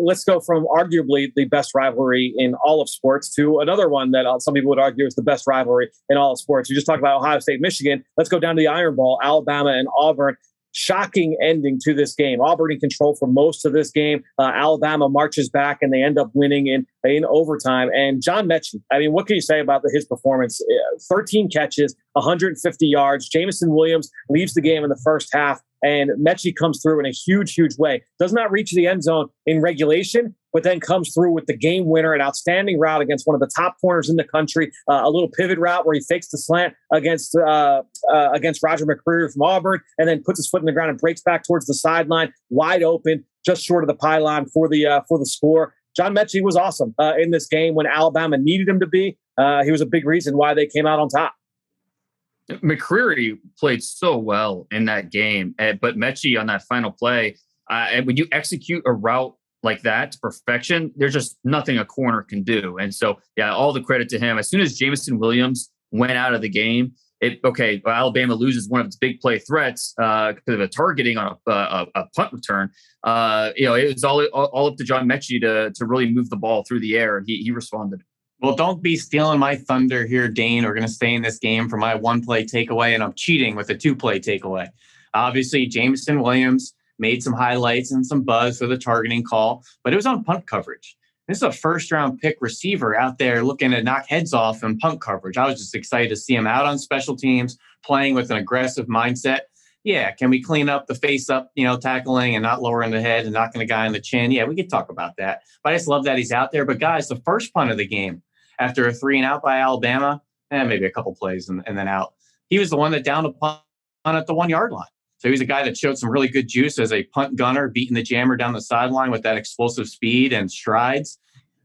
Let's go from arguably the best rivalry in all of sports to another one that some people would argue is the best rivalry in all of sports. You just talked about Ohio State, Michigan. Let's go down to the Iron Bowl, Alabama and Auburn. Shocking ending to this game. Auburn in control for most of this game. Alabama marches back and they end up winning in overtime. And John Mechie, I mean, what can you say about his performance? 13 catches, 150 yards. Jamison Williams leaves the game in the first half, and Mechie comes through in a huge, huge way. Does not reach the end zone in regulation, but then comes through with the game winner, an outstanding route against one of the top corners in the country, a little pivot route where he fakes the slant against Roger McCreary from Auburn, and then puts his foot in the ground and breaks back towards the sideline, wide open, just short of the pylon for the score. John Mechie was awesome in this game when Alabama needed him to be. He was a big reason why they came out on top. McCreary played so well in that game, but Mechie on that final play, and when you execute a route like that to perfection, there's just nothing a corner can do. And so, yeah, all the credit to him. As soon as Jamison Williams went out of the game, Alabama loses one of its big play threats because of a targeting on a punt return. It was all up to John Mechie to really move the ball through the air, and he responded. Well, don't be stealing my thunder here, Dane. We're going to stay in this game for my one-play takeaway, and I'm cheating with a two-play takeaway. Obviously, Jamison Williams made some highlights and some buzz for the targeting call, but it was on punt coverage. This is a first-round pick receiver out there looking to knock heads off in punt coverage. I was just excited to see him out on special teams, playing with an aggressive mindset. Yeah, can we clean up the face-up, tackling and not lowering the head and knocking the guy in the chin? Yeah, we could talk about that. But I just love that he's out there. But, guys, the first punt of the game, after a 3-and-out by Alabama, maybe a couple plays and then out, he was the one that downed a punt at the 1-yard line. So he's a guy that showed some really good juice as a punt gunner, beating the jammer down the sideline with that explosive speed and strides.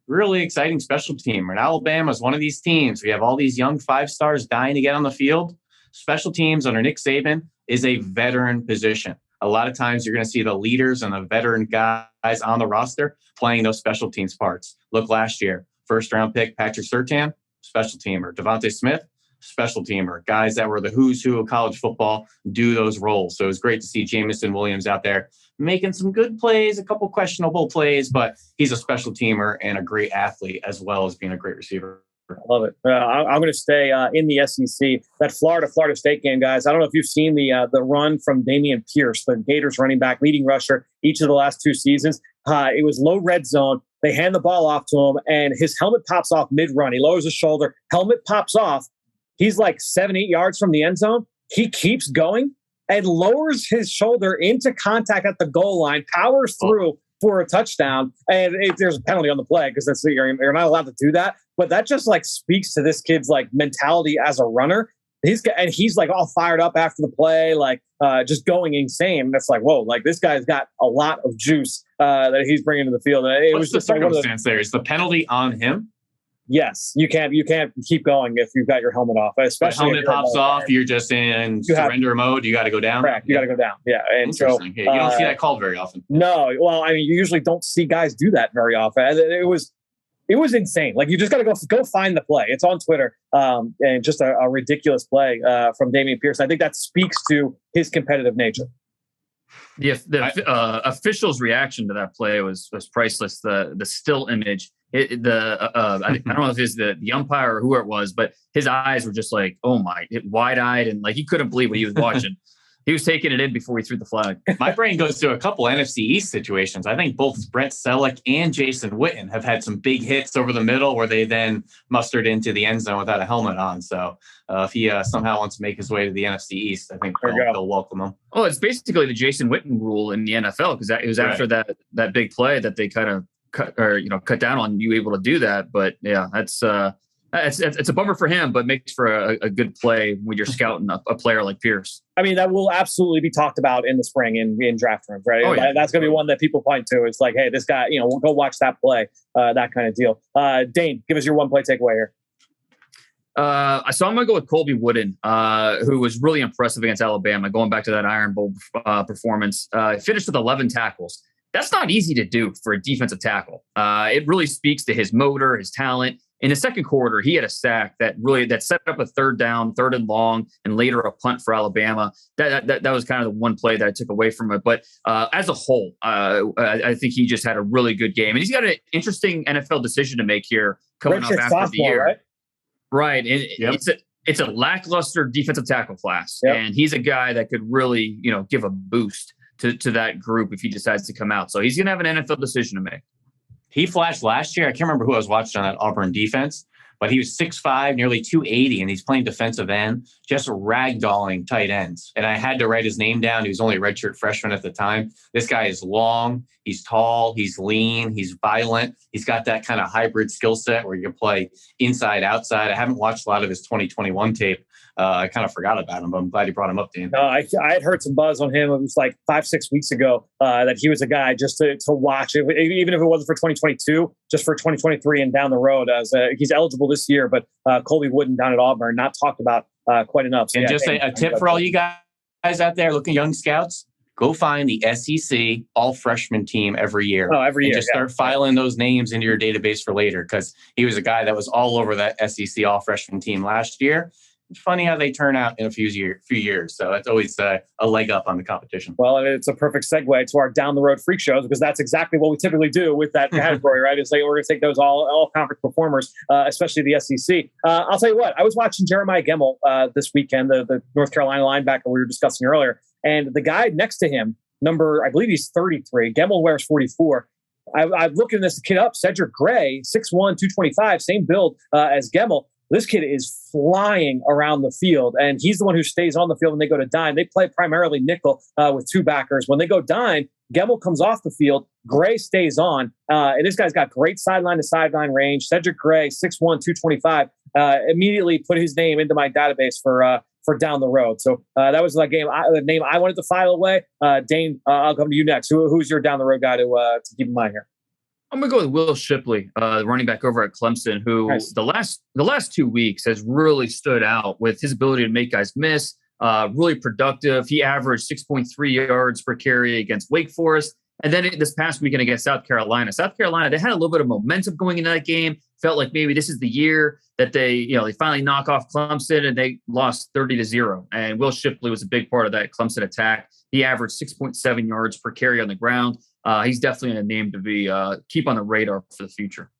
Really exciting special team. And Alabama is one of these teams. We have all these young 5-stars dying to get on the field. Special teams under Nick Saban is a veteran position. A lot of times you're going to see the leaders and the veteran guys on the roster playing those special teams parts. Look last year, first-round pick Patrick Surtain, special teamer. Devontae Smith, special teamer. Guys that were the who's who of college football do those roles. So it was great to see Jamison Williams out there making some good plays, a couple questionable plays, but he's a special teamer and a great athlete as well as being a great receiver. I love it. I'm going to stay in the SEC. That Florida State game, guys. I don't know if you've seen the run from Damian Pierce, the Gators running back, leading rusher each of the last 2 seasons. It was low red zone. They hand the ball off to him, and his helmet pops off mid-run. He lowers his shoulder. Helmet pops off. He's like 7-8 yards from the end zone. He keeps going and lowers his shoulder into contact at the goal line, powers through for a touchdown. And there's a penalty on the play because you're not allowed to do that. But that just like speaks to this kid's like mentality as a runner. He's like all fired up after the play, like just going insane. That's like, whoa, like this guy's got a lot of juice that he's bringing to the field. What's the circumstance there? Is the penalty on him? Yes, you can't keep going if you've got your helmet off. Especially the helmet pops off, you're just in surrender mode. You got to go down. Correct. You got to go down. Yeah, and so you don't see that called very often. No, well, I mean, you usually don't see guys do that very often. It was insane. Like you just got to go find the play. It's on Twitter, and just a ridiculous play from Damian Pierce. I think that speaks to his competitive nature. The official's reaction to that play was priceless. The still image. I don't know if it's the umpire or who it was, but his eyes were just like, oh my, wide-eyed, and like he couldn't believe what he was watching. He was taking it in before he threw the flag. My brain goes to a couple NFC East situations. I think both Brent Selleck and Jason Witten have had some big hits over the middle where they then mustered into the end zone without a helmet on. So if he somehow wants to make his way to the NFC East, I think they'll welcome him. Oh, it's basically the Jason Witten rule in the NFL because it was after that big play that they kind of cut down on you able to do that. But yeah, that's It's a bummer for him, but makes for a good play when you're scouting a player like Pierce. I mean, that will absolutely be talked about in the spring in draft rooms, right? Oh, yeah. That's going to be one that people point to. It's like, hey, this guy, we'll go watch that play, that kind of deal. Dane, give us your one play takeaway here. So I'm going to go with Colby Wooden, who was really impressive against Alabama, going back to that Iron Bowl performance. Finished with 11 tackles. That's not easy to do for a defensive tackle. It really speaks to his motor, his talent. In the second quarter, he had a sack that set up a third down, third and long, and later a punt for Alabama. That was kind of the one play that I took away from it. But as a whole, I think he just had a really good game. And he's got an interesting NFL decision to make here coming up after the year. Right. It's a lackluster defensive tackle class. Yep. And he's a guy that could really, give a boost to that group if he decides to come out. So he's going to have an NFL decision to make. He flashed last year. I can't remember who I was watching on that Auburn defense, but he was 6'5", nearly 280, and he's playing defensive end, just ragdolling tight ends. And I had to write his name down. He was only a redshirt freshman at the time. This guy is long, he's tall, he's lean, he's violent. He's got that kind of hybrid skill set where you can play inside, outside. I haven't watched a lot of his 2021 tape. I kind of forgot about him, but I'm glad you brought him up, Dan. I had heard some buzz on him. It was like 5-6 weeks ago that he was a guy just to watch, even if it wasn't for 2022, just for 2023 and down the road. As he's eligible this year, but Colby Wooden down at Auburn, not talked about quite enough. So and just a tip for all you guys out there looking young scouts, go find the SEC all-freshman team every year. Oh, every year. And just start filing those names into your database for later, because he was a guy that was all over that SEC all-freshman team last year. It's funny how they turn out in a few years. So it's always a leg up on the competition. Well, and it's a perfect segue to our down the road freak shows, because that's exactly what we typically do with that category, right? It's like we're going to take those all conference performers, especially the SEC. I'll tell you what, I was watching Jeremiah Gemmel this weekend, the North Carolina linebacker we were discussing earlier, and the guy next to him, I believe he's 33. Gemmel wears 44. I'm looking this kid up, Cedric Gray, 6'1", 225, same build as Gemmel. This kid is flying around the field, and he's the one who stays on the field when they go to dime. They play primarily nickel with two backers. When they go dime, Gemmel comes off the field. Gray stays on. And this guy's got great sideline to sideline range. Cedric Gray, 6'1", 225, immediately put his name into my database for down the road. So that was the name I wanted to file away. Dane, I'll come to you next. Who's your down the road guy to keep in mind here? I'm going to go with Will Shipley, the running back over at Clemson, who the last 2 weeks has really stood out with his ability to make guys miss, really productive. He averaged 6.3 yards per carry against Wake Forest. And then this past weekend against South Carolina, they had a little bit of momentum going into that game. Felt like maybe this is the year that they finally knock off Clemson, and they lost 30-0. And Will Shipley was a big part of that Clemson attack. He averaged 6.7 yards per carry on the ground. He's definitely a name to be keep on the radar for the future.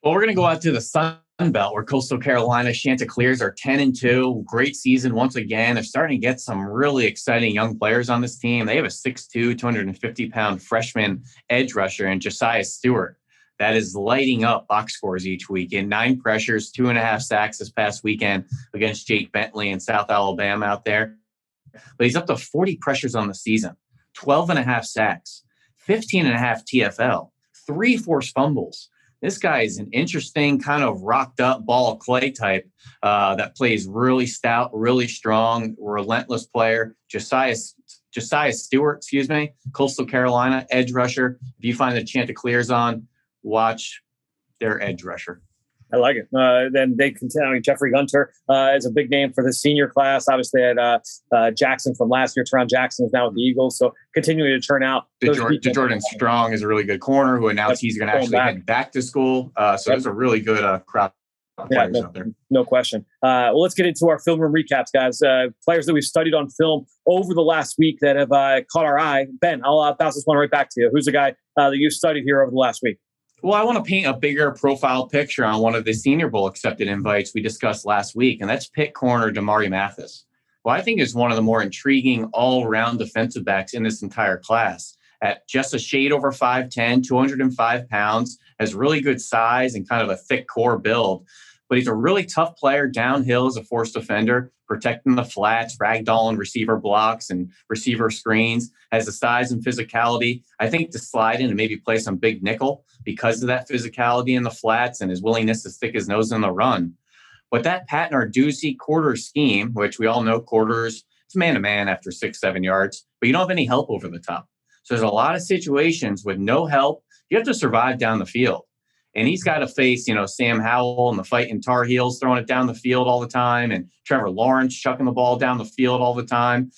Well, we're going to go out to the Sun Belt, where Coastal Carolina Chanticleers are 10-2. Great season once again. They're starting to get some really exciting young players on this team. They have a 6'2", 250-pound freshman edge rusher in Josiah Stewart that is lighting up box scores each week. In 9 pressures, 2.5 sacks this past weekend against Jake Bentley in South Alabama out there. But he's up to 40 pressures on the season, 12.5 sacks, 15.5 TFL, 3 forced fumbles. This guy is an interesting kind of rocked up ball of clay type that plays really stout, really strong, relentless player. Josiah Stewart, Coastal Carolina edge rusher. If you find the Chanticleers on, watch their edge rusher. I like it. Then they continue. Jeffrey Gunter is a big name for the senior class. Obviously, had Jackson from last year. Teron Jackson is now with the Eagles. So continuing to churn out. Jordan Strong is a really good corner who announced he's going to actually head back to school. So there's a really good crowd of players out there. No question. Well, let's get into our film room recaps, guys. Players that we've studied on film over the last week that have caught our eye. Ben, I'll bounce this one right back to you. Who's the guy that you've studied here over the last week? Well, I want to paint a bigger profile picture on one of the Senior Bowl accepted invites we discussed last week, and that's Pitt corner Damari Mathis, who I think is one of the more intriguing all-around defensive backs in this entire class. At just a shade over 5'10", 205 pounds, has really good size and kind of a thick core build. but he's a really tough player downhill as a forced defender, protecting the flats, ragdolling receiver blocks and receiver screens, has the size and physicality, I think, to slide in and maybe play some big nickel because of that physicality in the flats and his willingness to stick his nose in the run. But that Pat Narduzzi quarter scheme, which we all know quarters, it's man-to-man after 6-7 yards, but you don't have any help over the top. So there's a lot of situations with no help. You have to survive down the field. And he's got to face, Sam Howell and the fighting Tar Heels throwing it down the field all the time, and Trevor Lawrence chucking the ball down the field all the time.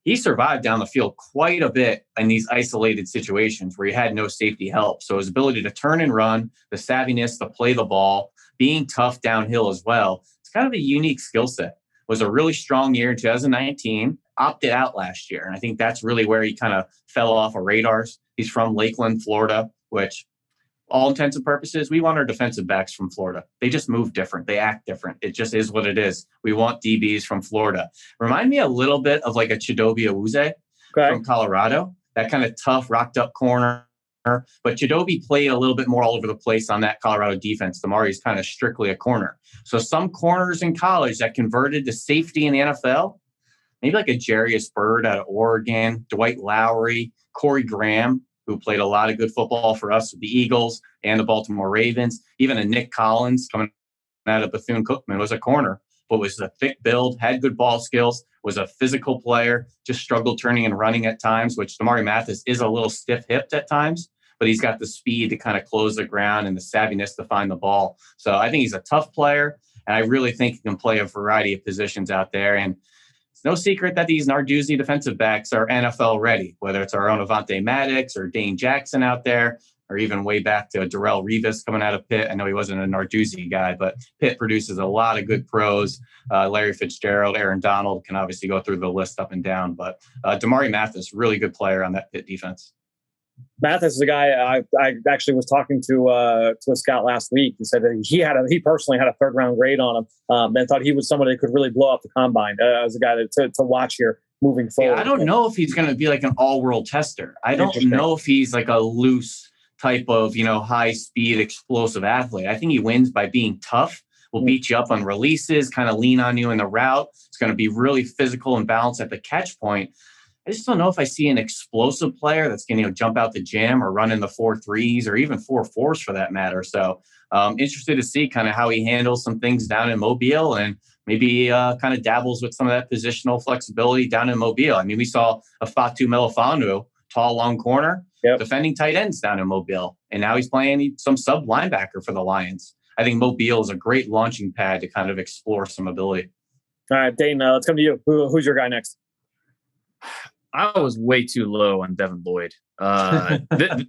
He survived down the field quite a bit in these isolated situations where he had no safety help. So his ability to turn and run, the savviness to play the ball, being tough downhill as well, it's kind of a unique skill set. It was a really strong year in 2019, opted out last year. And I think that's really where he kind of fell off of radars. He's from Lakeland, Florida, which all intents and purposes, we want our defensive backs from Florida. They just move different. They act different. It just is what it is. We want DBs from Florida. Remind me a little bit of like a Chidobe Awuzie from Colorado, that kind of tough, rocked up corner. But Chidobe played a little bit more all over the place on that Colorado defense. Damari's kind of strictly a corner. So some corners in college that converted to safety in the NFL, maybe like a Jarius Byrd out of Oregon, Dwight Lowry, Corey Graham, who played a lot of good football for us with the Eagles and the Baltimore Ravens. Even a Nick Collins coming out of Bethune-Cookman was a corner, but was a thick build, had good ball skills, was a physical player, just struggled turning and running at times, which Damari Mathis is a little stiff-hipped at times, but he's got the speed to kind of close the ground and the savviness to find the ball. So I think he's a tough player, and I really think he can play a variety of positions out there. And it's no secret that these Narduzzi defensive backs are NFL ready, whether it's our own Avonte Maddox or Dane Jackson out there, or even way back to Darrelle Revis coming out of Pitt. I know he wasn't a Narduzzi guy, but Pitt produces a lot of good pros. Larry Fitzgerald, Aaron Donald can obviously go through the list up and down, but Damari Mathis, really good player on that Pitt defense. Mathis is a guy I actually was talking to a scout last week. He said that he personally had a 3rd round grade on him, and thought he was somebody that could really blow up the combine as a guy to watch here moving forward. Yeah, I don't know if he's going to be like an all-world tester. I don't know if he's like a loose type of high speed explosive athlete. I think he wins by being tough. Will beat you up on releases, kind of lean on you in the route. It's going to be really physical and balanced at the catch point. I just don't know if I see an explosive player that's going to jump out the gym or run in the 4.3s or even 4.4s for that matter. So interested to see kind of how he handles some things down in Mobile and maybe kind of dabbles with some of that positional flexibility down in Mobile. I mean, we saw a Fatu Melifonwu, tall, long corner, defending tight ends down in Mobile. And now he's playing some sub linebacker for the Lions. I think Mobile is a great launching pad to kind of explore some ability. All right, Dane, let's come to you. Who's your guy next? I was way too low on Devin Lloyd.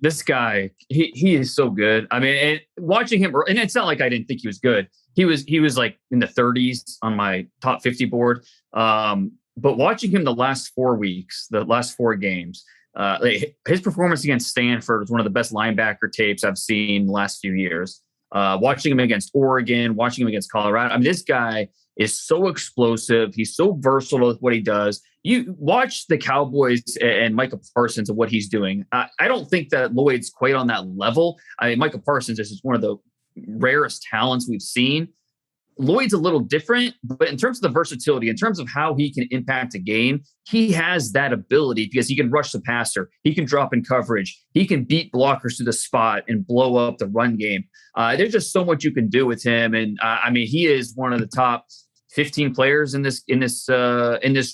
This guy, he is so good. I mean, and watching him, and it's not like I didn't think he was good. He was like in the 30s on my top 50 board. But watching him the last 4 weeks, the last 4 games, his performance against Stanford was one of the best linebacker tapes I've seen in the last few years. Watching him against Oregon, watching him against Colorado. I mean, this guy is so explosive. He's so versatile with what he does. You watch the Cowboys and Micah Parsons and what he's doing. I don't think that Lloyd's quite on that level. I mean, Micah Parsons is just one of the rarest talents we've seen. Lloyd's a little different, but in terms of the versatility, in terms of how he can impact a game, he has that ability because he can rush the passer. He can drop in coverage. He can beat blockers to the spot and blow up the run game. There's just so much you can do with him. And I mean, he is one of the top 15 players in this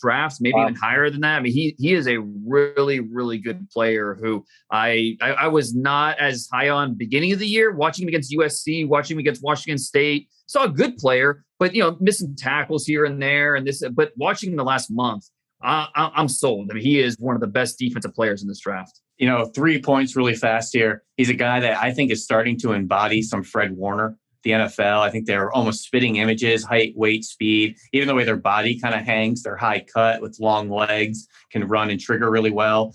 draft, maybe even higher than that. I mean, he is a really, really good player who I was not as high on beginning of the year. Watching him against USC, watching him against Washington State, saw a good player, but missing tackles here and there, and this. But watching him the last month, I'm sold. I mean, he is one of the best defensive players in this draft. 3 points really fast here. He's a guy that I think is starting to embody some Fred Warner. The NFL, I think they're almost spitting images, height, weight, speed, even the way their body kind of hangs. They're high cut with long legs, can run and trigger really well.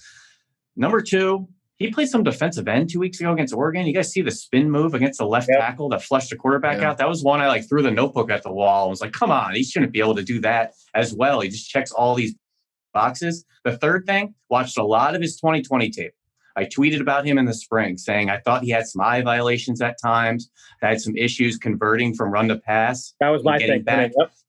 Number 2, he played some defensive end 2 weeks ago against Oregon. You guys see the spin move against the left tackle that flushed the quarterback out? That was one I threw the notebook at the wall. I was like, come on, he shouldn't be able to do that as well. He just checks all these boxes. The third thing, watched a lot of his 2020 tape. I tweeted about him in the spring saying I thought he had some eye violations at times, had some issues converting from run to pass. That was my thing.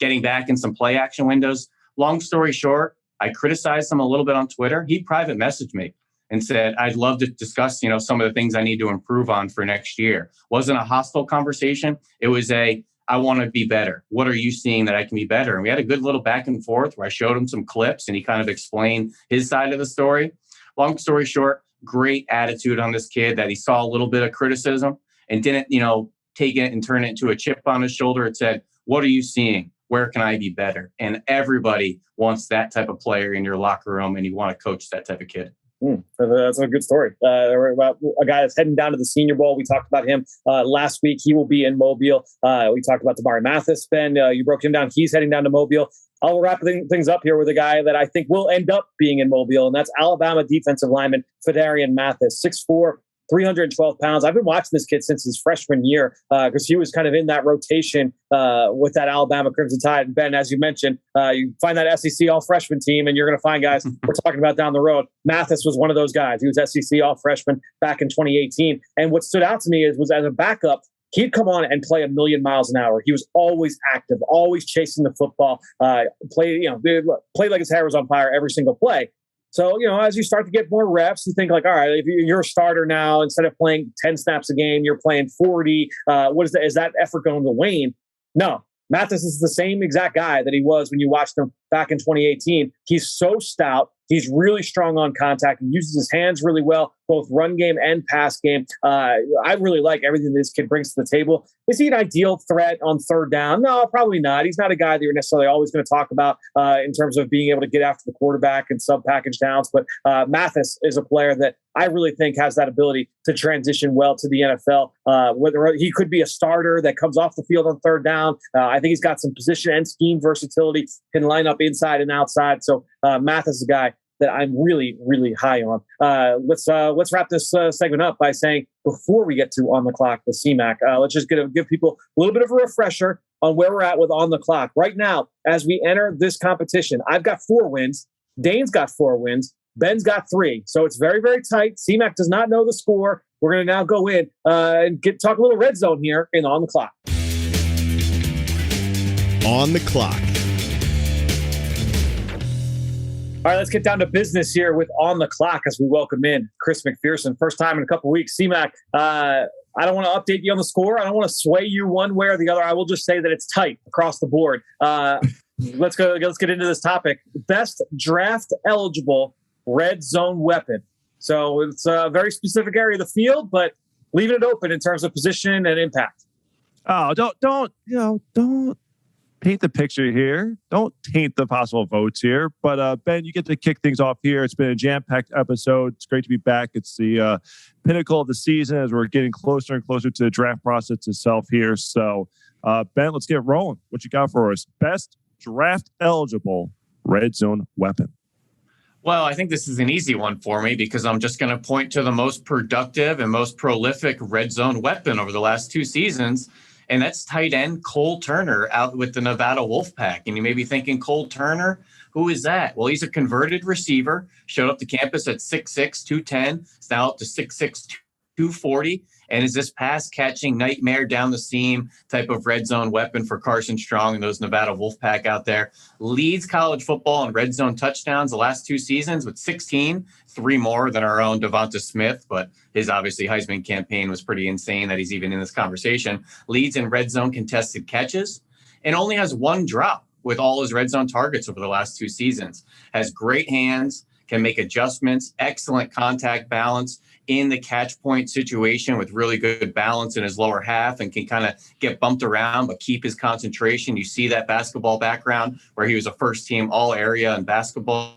Getting back in some play action windows. Long story short, I criticized him a little bit on Twitter. He private messaged me and said, I'd love to discuss, some of the things I need to improve on for next year. Wasn't a hostile conversation. It was I want to be better. What are you seeing that I can be better? And we had a good little back and forth where I showed him some clips and he kind of explained his side of the story. Long story short, great attitude on this kid that he saw a little bit of criticism and didn't, take it and turn it into a chip on his shoulder. It said, what are you seeing? Where can I be better? And everybody wants that type of player in your locker room, and you want to coach that type of kid. That's a good story. About a guy that's heading down to the Senior Bowl. We talked about him last week. He will be in Mobile. We talked about Damari Mathis. Ben, you broke him down. He's heading down to Mobile. I'll wrap things up here with a guy that I think will end up being in Mobile, and that's Alabama defensive lineman Phidarian Mathis, 6'4", 312 pounds. I've been watching this kid since his freshman year because he was kind of in that rotation with that Alabama Crimson Tide. And Ben, as you mentioned, you find that SEC all-freshman team, and you're going to find guys we're talking about down the road. Mathis was one of those guys. He was SEC all-freshman back in 2018. And what stood out to me was as a backup, he'd come on and play 1,000,000 miles an hour. He was always active, always chasing the football, played like his hair was on fire every single play. So, as you start to get more reps, you think like, all right, if you're a starter now, instead of playing 10 snaps a game, you're playing 40. Is that effort going to wane? No. Mathis is the same exact guy that he was when you watched him back in 2018. He's so stout. He's really strong on contact. He uses his hands really well, both run game and pass game. I really like everything this kid brings to the table. Is he an ideal threat on third down? No, probably not. He's not a guy that you're necessarily always going to talk about in terms of being able to get after the quarterback and sub-package downs. But Mathis is a player that I really think has that ability to transition well to the NFL. Whether he could be a starter that comes off the field on third down. I think he's got some position and scheme versatility, can line up inside and outside. So Mathis is a guy that I'm really, really high on. Let's wrap this segment up by saying, before we get to On the Clock, the CMAC, let's just give people a little bit of a refresher on where we're at with On the Clock. Right now, as we enter this competition, I've got 4 wins. Dane's got 4 wins. Ben's got 3. So it's very, very tight. CMAC does not know the score. We're going to now go in and talk a little red zone here in On the Clock. On the Clock. All right, let's get down to business here with On the Clock as we welcome in Chris McPherson. First time in a couple weeks. CMAC, I don't want to update you on the score. I don't want to sway you one way or the other. I will just say that it's tight across the board. Let's get into this topic. Best draft eligible red zone weapon. So it's a very specific area of the field, but leaving it open in terms of position and impact. Oh, don't paint the picture here. Don't taint the possible votes here. But Ben, you get to kick things off here. It's been a jam-packed episode. It's great to be back. It's the pinnacle of the season as we're getting closer and closer to the draft process itself here. So, Ben, let's get rolling. What you got for us? Best draft eligible red zone weapon. Well, I think this is an easy one for me because I'm just going to point to the most productive and most prolific red zone weapon over the last 2 seasons. And that's tight end Cole Turner out with the Nevada Wolfpack. And you may be thinking, Cole Turner, who is that? Well, he's a converted receiver, showed up to campus at 6'6", 210. He's now up to 6'6", 240. And is this pass-catching nightmare down the seam type of red zone weapon for Carson Strong and those Nevada Wolfpack out there. Leads college football in red zone touchdowns the last 2 seasons with 16, 3 more than our own Devonta Smith, but his obviously Heisman campaign was pretty insane that he's even in this conversation. Leads in red zone contested catches and only has 1 drop with all his red zone targets over the last 2 seasons. Has great hands, can make adjustments, excellent contact balance in the catch point situation with really good balance in his lower half and can kind of get bumped around but keep his concentration. You see that basketball background where he was a first team all area in basketball,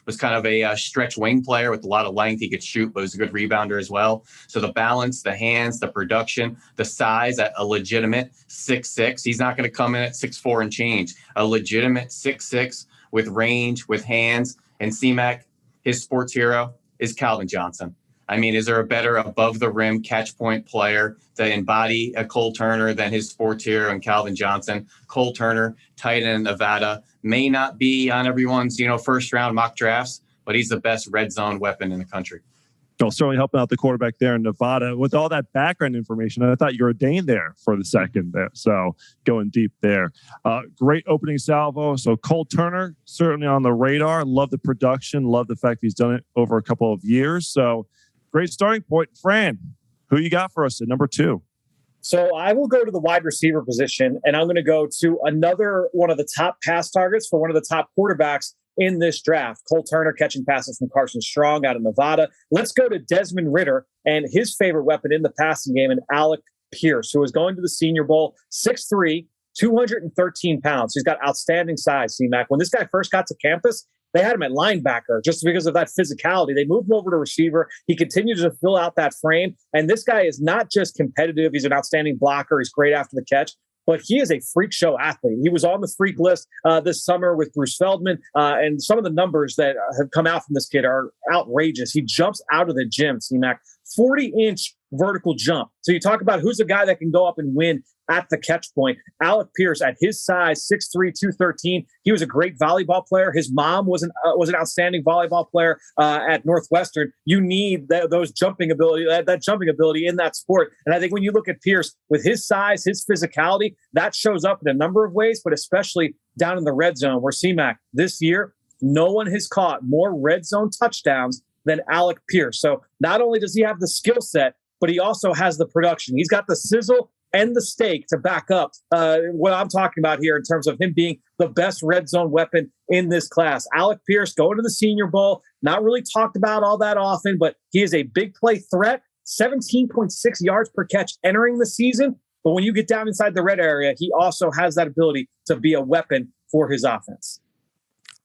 was kind of a stretch wing player with a lot of length. He could shoot, but was a good rebounder as well. So the balance, the hands, the production, the size at a legitimate 6'6". He's not going to come in at 6'4" and change. A legitimate 6'6" with range, with hands. And CMAC, his sports hero is Calvin Johnson. I mean, is there a better above the rim catch point player to embody a Cole Turner than his sports hero and Calvin Johnson? Cole Turner, tight end in Nevada, may not be on everyone's, first round mock drafts, but he's the best red zone weapon in the country. So certainly helping out the quarterback there in Nevada with all that background information. And I thought you were a Dane there for the second there. So going deep there. Great opening salvo. So Cole Turner, certainly on the radar. Love the production. Love the fact he's done it over a couple of years. So great starting point. Fran, who you got for us at number 2? So I will go to the wide receiver position, and I'm going to go to another one of the top pass targets for one of the top quarterbacks in this draft. Cole Turner catching passes from Carson Strong out of Nevada. Let's go to Desmond Ridder and his favorite weapon in the passing game, and Alec Pierce, who is going to the Senior Bowl, 6'3", 213 pounds. He's got outstanding size, C-Mac. When this guy first got to campus, they had him at linebacker just because of that physicality. They moved him over to receiver. He continues to fill out that frame. And this guy is not just competitive. He's an outstanding blocker. He's great after the catch. But he is a freak show athlete. He was on the freak list this summer with Bruce Feldman. And some of the numbers that have come out from this kid are outrageous. He jumps out of the gym, C-Mac. 40-inch vertical jump. So you talk about who's a guy that can go up and win at the catch point. Alec Pierce, at his size, 6'3", 213. He was a great volleyball player. His mom was an outstanding volleyball player at Northwestern. You need those jumping ability, that jumping ability in that sport. And I think when you look at Pierce with his size, his physicality, that shows up in a number of ways, but especially down in the red zone where C-Mac this year, no one has caught more red zone touchdowns than Alec Pierce. So not only does he have the skill set, but he also has the production. He's got the sizzle and the steak to back up what I'm talking about here in terms of him being the best red zone weapon in this class. Alec Pierce going to the Senior Bowl, not really talked about all that often, but he is a big play threat, 17.6 yards per catch entering the season. But when you get down inside the red area, he also has that ability to be a weapon for his offense.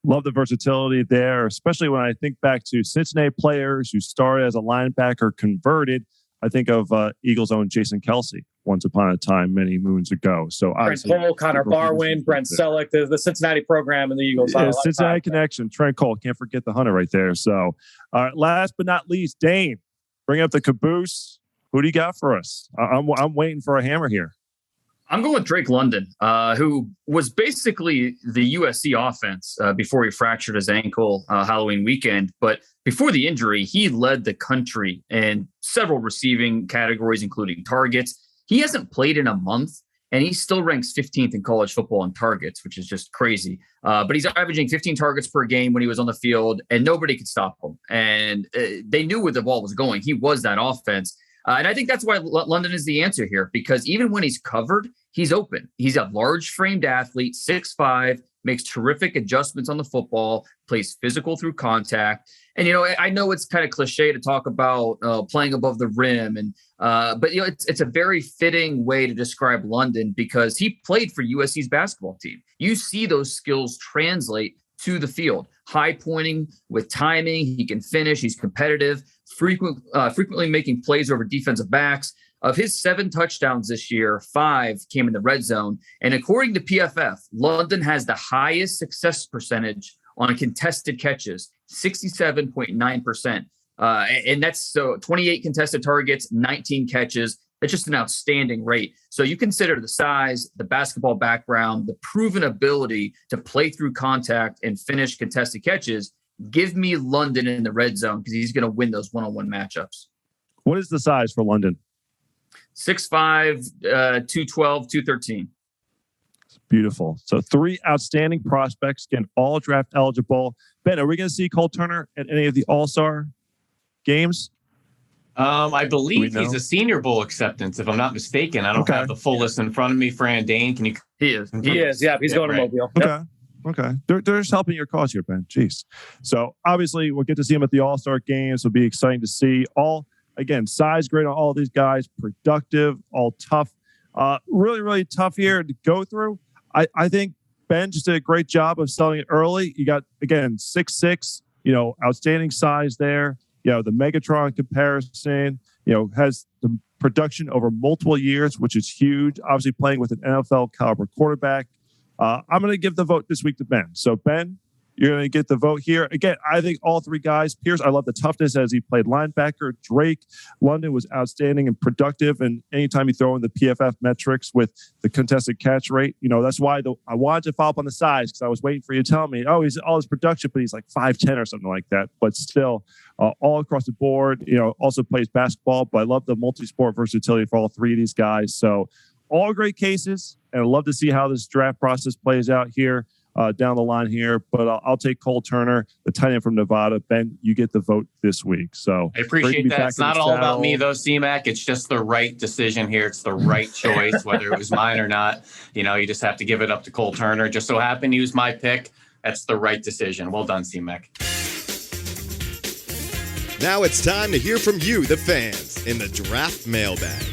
Love the versatility there, especially when I think back to Cincinnati players who started as a linebacker, converted. I think of Eagles' own Jason Kelsey once upon a time, many moons ago. So Trent Cole, Connor Barwin, Brent Selleck, the Cincinnati program and the Eagles. Yeah, Cincinnati connection. Trent Cole, can't forget the Hunter right there. So last but not least, Dane, bring up the caboose. Who do you got for us? I'm waiting for a hammer here. I'm going with Drake London, who was basically the USC offense before he fractured his ankle Halloween weekend. But before the injury, he led the country in several receiving categories, including targets. He hasn't played in a month, and he still ranks 15th in college football in targets, which is just crazy. But he's averaging 15 targets per game when he was on the field, and nobody could stop him. And they knew where the ball was going. He was that offense. And I think that's why London is the answer here, because even when he's covered, he's open. He's a large framed athlete, 6'5", makes terrific adjustments on the football, plays physical through contact. And, I know it's kind of cliche to talk about playing above the rim. But it's a very fitting way to describe London because he played for USC's basketball team. You see those skills translate to the field. High pointing with timing. He can finish. He's competitive, frequently making plays over defensive backs. Of his 7 touchdowns this year, 5 came in the red zone. And according to PFF, London has the highest success percentage on contested catches, 67.9%. And that's so 28 contested targets, 19 catches. That's just an outstanding rate. So you consider the size, the basketball background, the proven ability to play through contact and finish contested catches. Give me London in the red zone because he's going to win those one-on-one matchups. What is the size for London? 6'5", 212, 213. Beautiful. So 3 outstanding prospects, again, all draft eligible. Ben, are we going to see Cole Turner at any of the All-Star games? I believe he's a Senior Bowl acceptance, if I'm not mistaken. I don't have the full list in front of me. Fran, Dane, can you? He is. Yeah, he's going to Mobile. Okay. Okay. They're just helping your cause here, Ben. Jeez. So obviously we'll get to see him at the All-Star games. It'll be exciting to see. Again, size great on all these guys, productive, all tough. Really, really tough here to go through. I think Ben just did a great job of selling it early. You got, again, 6'6", outstanding size there. The Megatron comparison, has the production over multiple years, which is huge. Obviously playing with an NFL caliber quarterback. I'm going to give the vote this week to Ben. So Ben, you're going to get the vote here. Again, I think all three guys, Pierce, I love the toughness as he played linebacker. Drake, London was outstanding and productive. And anytime you throw in the PFF metrics with the contested catch rate, that's why I wanted to follow up on the size, because I was waiting for you to tell me, he's all his production, but he's like 5'10" or something like that. But still, all across the board, also plays basketball. But I love the multi-sport versatility for all three of these guys. So all great cases. And I'd love to see how this draft process plays out here down the line here. But I'll take Cole Turner, the tight end from Nevada. Ben, you get the vote this week. So I appreciate that. It's not all about me, though, C-Mac. It's just the right decision here. It's the right choice, whether it was mine or not. You just have to give it up to Cole Turner. Just so happened he was my pick. That's the right decision. Well done, C-Mac. Now it's time to hear from you, the fans, in the draft mailbag.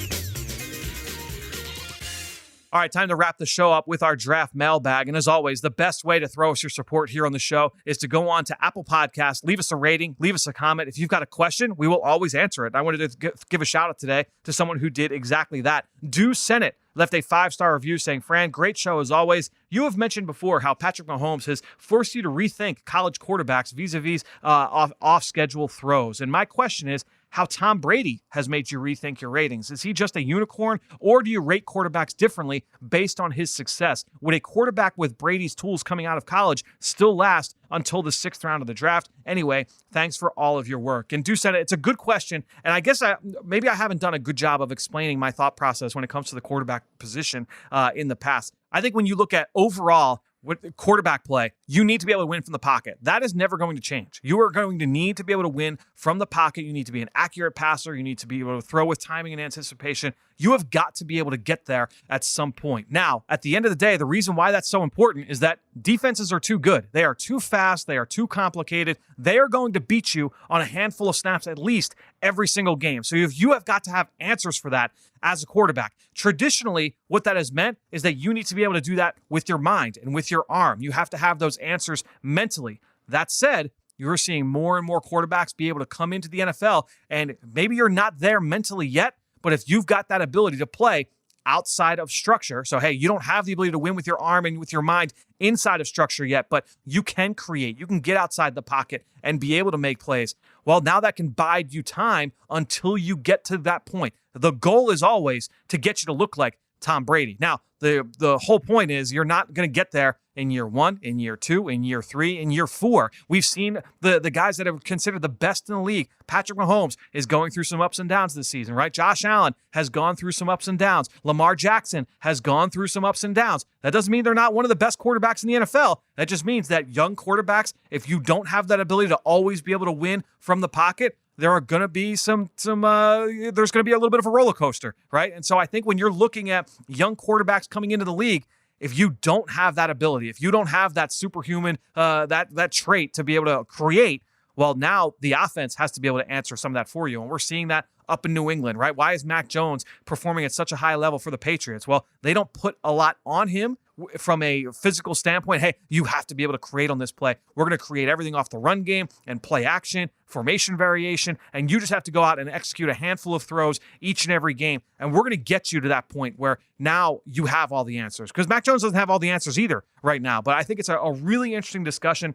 All right, time to wrap the show up with our draft mailbag. And as always, the best way to throw us your support here on the show is to go on to Apple Podcasts, leave us a rating, leave us a comment. If you've got a question, we will always answer it. I wanted to give a shout out today to someone who did exactly that. Do Senate left a 5-star review saying, Fran, great show as always. You have mentioned before how Patrick Mahomes has forced you to rethink college quarterbacks vis-a-vis off-schedule throws. And my question is, how Tom Brady has made you rethink your ratings. Is he just a unicorn, or do you rate quarterbacks differently based on his success? Would a quarterback with Brady's tools coming out of college still last until the 6th round of the draft? Anyway, thanks for all of your work. And Do said it's a good question, and I guess maybe I haven't done a good job of explaining my thought process when it comes to the quarterback position in the past. I think when you look at overall with quarterback play, you need to be able to win from the pocket. That is never going to change. You are going to need to be able to win from the pocket. You need to be an accurate passer. You need to be able to throw with timing and anticipation. You have got to be able to get there at some point. Now, at the end of the day, the reason why that's so important is that defenses are too good. They are too fast. They are too complicated. They are going to beat you on a handful of snaps at least every single game. So you have got to have answers for that as a quarterback. Traditionally, what that has meant is that you need to be able to do that with your mind and with your arm. You have to have those answers mentally. That said, you're seeing more and more quarterbacks be able to come into the NFL, and maybe you're not there mentally yet, but if you've got that ability to play outside of structure, so hey, you don't have the ability to win with your arm and with your mind inside of structure yet, but you can create, you can get outside the pocket and be able to make plays. Well, now that can bide you time until you get to that point. The goal is always to get you to look like Tom Brady. Now, the whole point is you're not going to get there in year 1, in year 2, in year 3, in year 4. We've seen the guys that are considered the best in the league. Patrick Mahomes is going through some ups and downs this season, right? Josh Allen has gone through some ups and downs. Lamar Jackson has gone through some ups and downs. That doesn't mean they're not one of the best quarterbacks in the NFL. That just means that young quarterbacks, if you don't have that ability to always be able to win from the pocket, there are going to be there's going to be a little bit of a roller coaster, right? And so I think when you're looking at young quarterbacks coming into the league, if you don't have that ability, if you don't have that superhuman, that trait to be able to create, well, now the offense has to be able to answer some of that for you. And we're seeing that up in New England, right? Why is Mac Jones performing at such a high level for the Patriots? Well, they don't put a lot on him from a physical standpoint. Hey, you have to be able to create on this play. We're going to create everything off the run game and play action, formation variation, and you just have to go out and execute a handful of throws each and every game. And we're going to get you to that point where now you have all the answers. Because Mac Jones doesn't have all the answers either right now. But I think it's a really interesting discussion.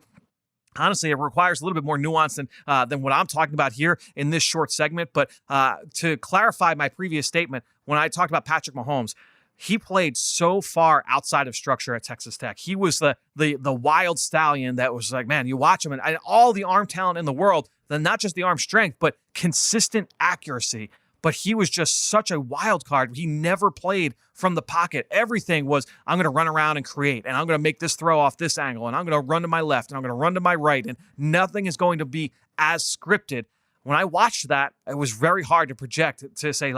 Honestly, it requires a little bit more nuance than what I'm talking about here in this short segment. But to clarify my previous statement, when I talked about Patrick Mahomes, he played so far outside of structure at Texas Tech. He was the wild stallion that was like, man, you watch him and all the arm talent in the world, then not just the arm strength, but consistent accuracy. But he was just such a wild card. He never played from the pocket. Everything was, I'm going to run around and create, and I'm going to make this throw off this angle, and I'm going to run to my left, and I'm going to run to my right, and nothing is going to be as scripted. When I watched that, it was very hard to project to say,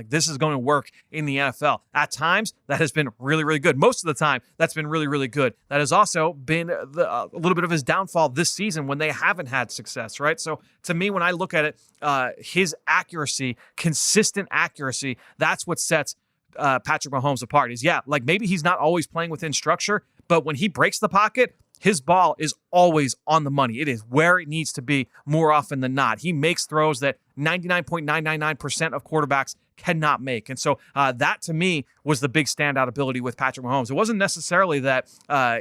this is going to work in the NFL. At times, that has been really, really good. Most of the time, that's been really, really good. That has also been a little bit of his downfall this season when they haven't had success, right? So to me, when I look at it, his accuracy, consistent accuracy, that's what sets Patrick Mahomes apart. Maybe he's not always playing within structure, but when he breaks the pocket, his ball is always on the money. It is where it needs to be more often than not. He makes throws that 99.999% of quarterbacks cannot make. And so that to me was the big standout ability with Patrick Mahomes. It wasn't necessarily that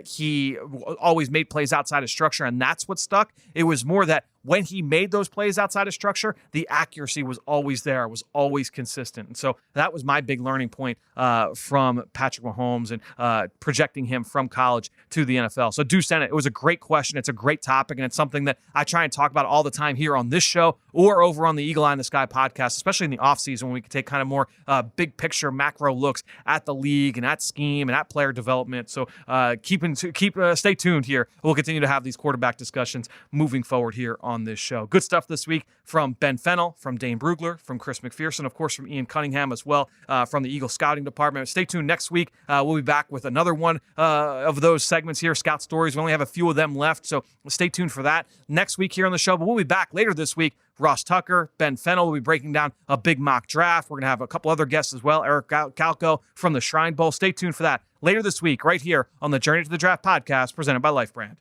he always made plays outside of structure and that's what stuck. It was more that when he made those plays outside of structure, the accuracy was always there, was always consistent. And so that was my big learning point from Patrick Mahomes and projecting him from college to the NFL. So do send it. It was a great question. It's a great topic, and it's something that I try and talk about all the time here on this show or over on the Eagle Eye in the Sky podcast, especially in the offseason when we can take kind of more big picture macro looks at the league and at scheme and at player development. So stay tuned here. We'll continue to have these quarterback discussions moving forward here on this show. Good stuff this week from Ben Fennell, from Dane Brugler, from Chris McPherson, of course, from Ian Cunningham as well, from the Eagle Scouting Department. Stay tuned next week. We'll be back with another one of those segments here, Scout Stories. We only have a few of them left, so stay tuned for that next week here on the show. But we'll be back later this week. Ross Tucker, Ben Fennell will be breaking down a big mock draft. We're going to have a couple other guests as well, Eric Calco from the Shrine Bowl. Stay tuned for that later this week right here on the Journey to the Draft podcast presented by Life Brand.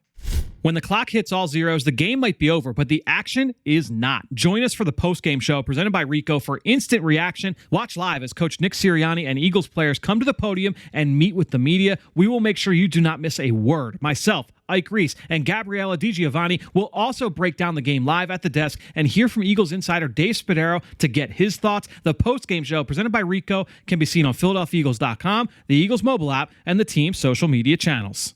When the clock hits all zeros, the game might be over, but the action is not. Join us for the post-game show presented by Rico for instant reaction. Watch live as Coach Nick Sirianni and Eagles players come to the podium and meet with the media. We will make sure you do not miss a word. Myself, Ike Reese, and Gabriella DiGiovanni will also break down the game live at the desk and hear from Eagles insider Dave Spadaro to get his thoughts. The post-game show presented by Rico can be seen on PhiladelphiaEagles.com, the Eagles mobile app, and the team's social media channels.